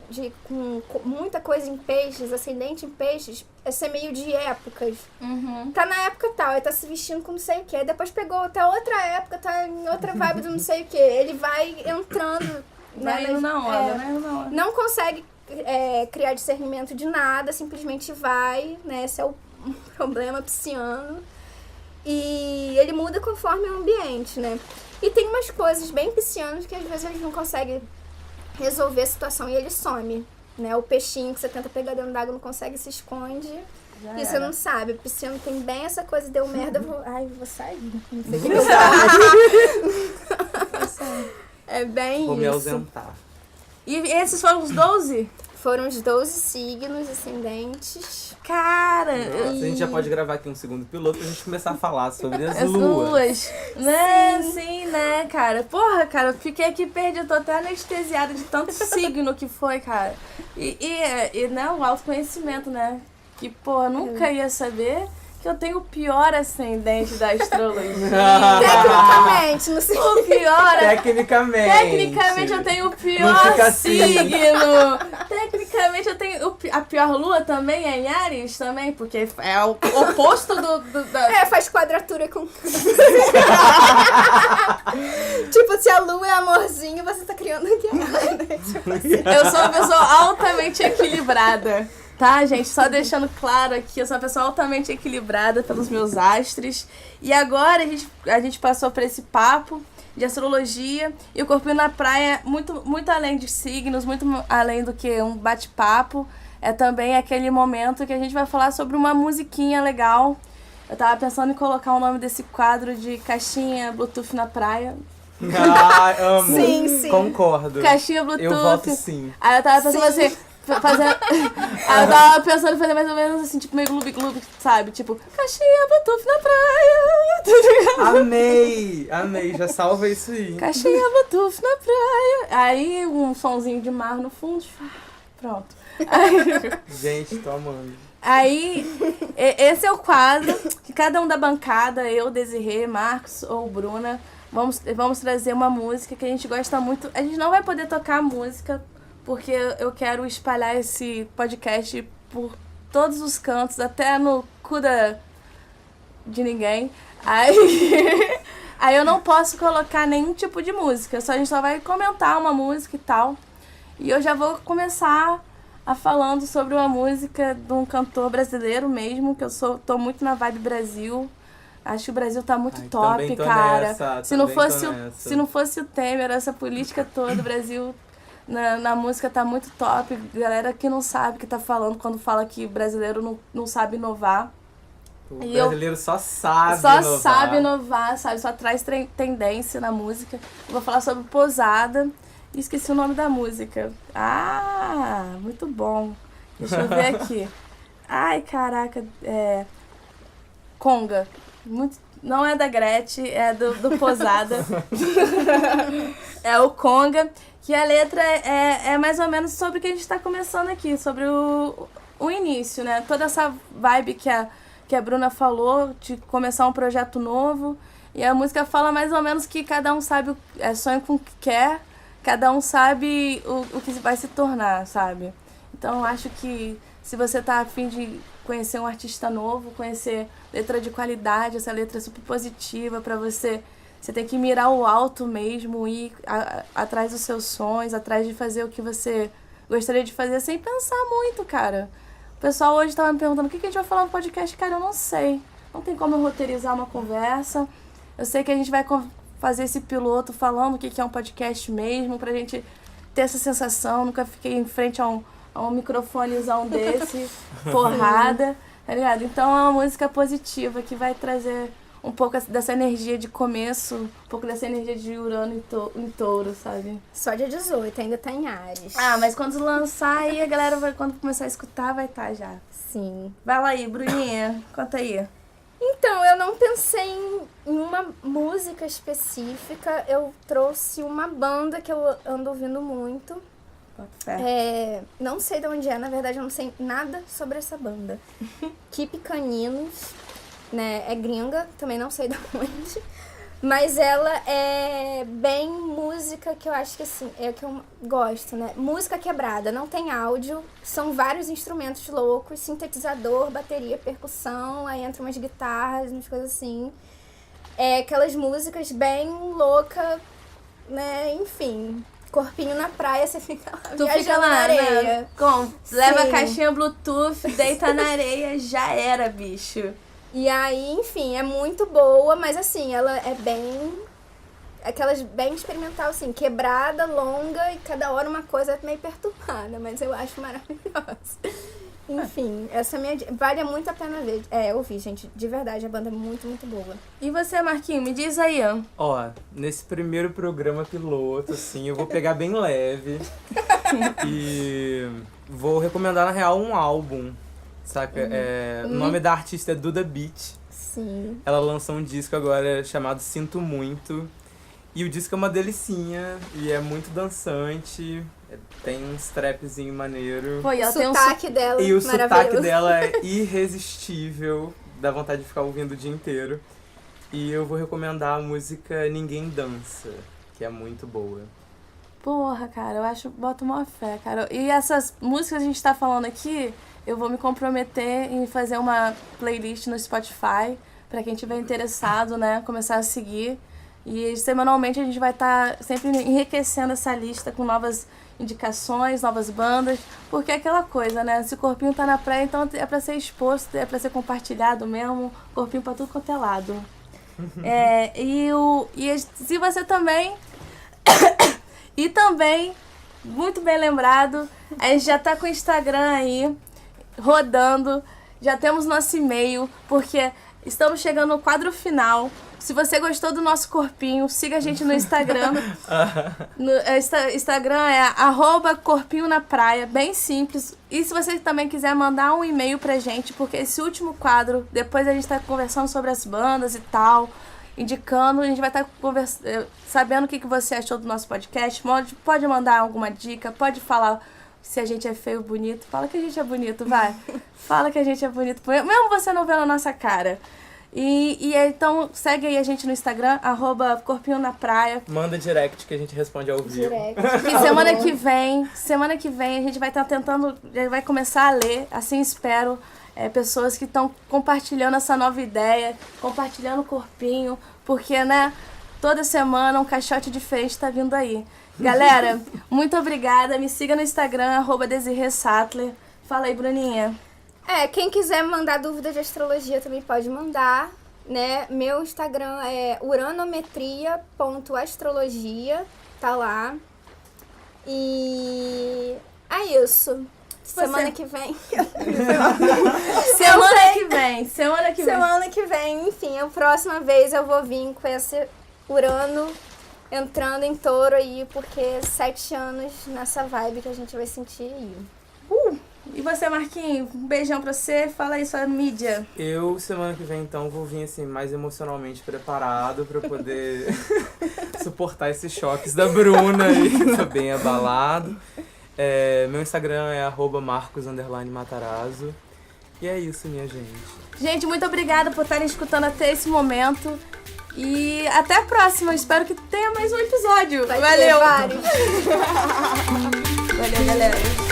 com muita coisa em peixes, ascendente em peixes, ser meio de épocas. Uhum. Tá na época tal, ele tá se vestindo com não sei o que, depois pegou até outra época, tá em outra vibe do não sei o que. Ele vai entrando... Vai indo na onda, vai indo na onda. Não consegue criar discernimento de nada, simplesmente vai, né? Esse é o problema pisciano. E ele muda conforme o ambiente, né? E tem umas coisas bem piscianas que às vezes eles não conseguem resolver a situação e ele some, né? O peixinho que você tenta pegar dentro d'água não consegue, se esconde. E você não sabe. O pisciano tem bem essa coisa, deu merda, vou sair. Não sei o que eu faço. É bem Vou isso. me ausentar. E esses foram os 12? Foram os 12 signos ascendentes. Cara! Nossa, a gente já pode gravar aqui um segundo piloto pra gente começar a falar sobre as As luas. luas. Né? Sim, né, cara? Porra, cara, eu fiquei aqui perdida, tô até anestesiada de tanto signo que foi, cara. E né, o autoconhecimento, né? Que, porra, nunca ia saber que eu tenho o pior ascendente da astrologia. Tecnicamente, não sei. O pior... Tecnicamente eu tenho o Não pior fica assim. signo. Tecnicamente eu tenho a pior lua também é em Áries também, porque é o oposto da... Faz quadratura com... Tipo, se a lua é amorzinho, você tá criando guerra, né? Tipo assim. Eu sou uma pessoa altamente equilibrada. Tá, gente? Só deixando claro aqui, eu sou uma pessoa altamente equilibrada pelos meus astros. E agora a gente passou por esse papo de astrologia. E o Corpinho na Praia, muito, muito além de signos, muito além do que um bate-papo, é também aquele momento que a gente vai falar sobre uma musiquinha legal. Eu tava pensando em colocar o nome desse quadro de Caixinha Bluetooth na Praia. Ah, amo. Sim. Concordo. Caixinha Bluetooth. Eu voto sim. Aí eu tava pensando assim... Aí eu tava pensando em fazer mais ou menos assim, tipo meio gloob, sabe? Tipo, caixinha Bluetooth na praia. Amei, já salva isso aí. Caixinha Bluetooth na praia. Aí um sonzinho de mar no fundo. Pronto. Gente, tô amando. Aí, esse é o quadro que cada um da bancada, eu, Desirê, Marcos ou Bruna, vamos trazer uma música que a gente gosta muito. A gente não vai poder tocar a música, porque eu quero espalhar esse podcast por todos os cantos, até no cu de ninguém. Aí eu não posso colocar nenhum tipo de música, a gente só vai comentar uma música e tal. E eu já vou começar falando sobre uma música de um cantor brasileiro mesmo, que tô muito na vibe Brasil. Acho que o Brasil tá muito top, cara. Se não fosse o Temer, essa política toda, o Brasil na música tá muito top. Galera que não sabe o que tá falando quando fala que o brasileiro não sabe inovar. O brasileiro só sabe inovar, sabe? Só traz tendência na música. Eu vou falar sobre Pousada e esqueci o nome da música. Ah, muito bom. Deixa eu ver aqui. Ai, caraca. Conga. Não é da Gretchen, é do Pousada. É o Conga. Que a letra é mais ou menos sobre o que a gente está começando aqui, sobre o início, né? Toda essa vibe que a Bruna falou, de começar um projeto novo. E a música fala mais ou menos que cada um sabe, sonha com o que quer, cada um sabe o que vai se tornar, sabe? Então eu acho que se você tá a fim de conhecer um artista novo, conhecer letra de qualidade, essa letra super positiva pra você tem que mirar o alto mesmo, ir atrás dos seus sonhos, atrás de fazer o que você gostaria de fazer sem pensar muito, cara. O pessoal hoje tava me perguntando o que a gente vai falar no podcast. Cara, eu não sei. Não tem como eu roteirizar uma conversa. Eu sei que a gente vai fazer esse piloto falando o que é um podcast mesmo, pra gente ter essa sensação. Nunca fiquei em frente a um microfonezão desse, porrada, tá ligado? Então é uma música positiva que vai trazer um pouco dessa energia de começo, um pouco dessa energia de Urano em Touro, sabe? Só dia 18, ainda tá em Áries. Ah, mas quando lançar aí, a galera quando começar a escutar, vai estar já. Sim. Vai lá aí, Bruninha, conta aí. Então, eu não pensei em uma música específica, eu trouxe uma banda que eu ando ouvindo muito. Não sei de onde é, na verdade eu não sei nada sobre essa banda. Keep Caninos, né? É gringa, também não sei de onde. Mas ela é bem música que eu acho que assim, é o que eu gosto, né? Música quebrada, não tem áudio, são vários instrumentos loucos, sintetizador, bateria, percussão, aí entram umas guitarras, umas coisas assim. Aquelas músicas bem louca, né? Enfim, corpinho na praia, você fica lá viajando na areia. Né? Leva a caixinha Bluetooth, deita na areia, já era, bicho. E aí, enfim, é muito boa, mas assim, ela é bem... Aquelas bem experimental, assim, quebrada, longa, e cada hora uma coisa meio perturbada, mas eu acho maravilhosa. Enfim, essa é a minha... Vale muito a pena ver. Ouvir, gente, de verdade, a banda é muito, muito boa. E você, Marquinhos, me diz aí, ó. Ó, nesse primeiro programa piloto, assim, eu vou pegar bem leve e vou recomendar, na real, um álbum. Saca? O nome da artista é Duda Beat. Sim. Ela lançou um disco agora chamado Sinto Muito. E o disco é uma delicinha e é muito dançante. Tem um strapzinho maneiro. Pô, e ela tem sotaque dela e o sotaque dela é irresistível. Dá vontade de ficar ouvindo o dia inteiro. E eu vou recomendar a música Ninguém Dança, que é muito boa. Porra, cara, eu acho... Boto uma fé, cara. E essas músicas que a gente tá falando aqui... Eu vou me comprometer em fazer uma playlist no Spotify para quem tiver interessado, né, começar a seguir. E semanalmente a gente vai estar sempre enriquecendo essa lista com novas indicações, novas bandas, porque é aquela coisa, né, se o corpinho tá na praia, então é para ser exposto, é para ser compartilhado mesmo, corpinho para tudo quanto é lado. E se você também... e também, muito bem lembrado, a gente já tá com o Instagram aí, rodando, já temos nosso e-mail, porque estamos chegando no quadro final. Se você gostou do nosso corpinho, siga a gente no Instagram. Instagram é @corpinho na praia, bem simples. E se você também quiser mandar um e-mail pra gente, porque esse último quadro, depois a gente tá conversando sobre as bandas e tal, indicando, a gente vai estar sabendo o que você achou do nosso podcast. Pode mandar alguma dica, pode falar se a gente é feio ou bonito. Fala que a gente é bonito, vai. Fala que a gente é bonito, mesmo você não vendo a nossa cara. Então segue aí a gente no Instagram, @corpinho na praia. Manda direct que a gente responde ao vivo. Que semana que vem a gente vai estar tentando, já vai começar a ler, assim espero, pessoas que estão compartilhando essa nova ideia, compartilhando o corpinho, porque, né, toda semana um caixote diferente tá vindo aí. Galera, muito obrigada, me siga no Instagram, @DesireeSattler. Fala aí, Bruninha. Quem quiser mandar dúvida de astrologia também pode mandar, né? Meu Instagram é uranometria.astrologia, tá lá. E é isso. Semana que vem. Semana que vem. Enfim, a próxima vez eu vou vir com esse Urano entrando em Touro aí, porque 7 anos nessa vibe que a gente vai sentir aí. E você, Marquinhos, um beijão pra você, fala aí sua mídia. Eu, semana que vem, então, vou vir, assim, mais emocionalmente preparado pra poder suportar esses choques da Bruna aí, que tá bem abalado. Meu Instagram é @marcos_matarazzo. E é isso, minha gente. Gente, muito obrigada por estarem escutando até esse momento. E até a próxima. Espero que tenha mais um episódio. Vai Valeu. ter vários. Valeu, galera.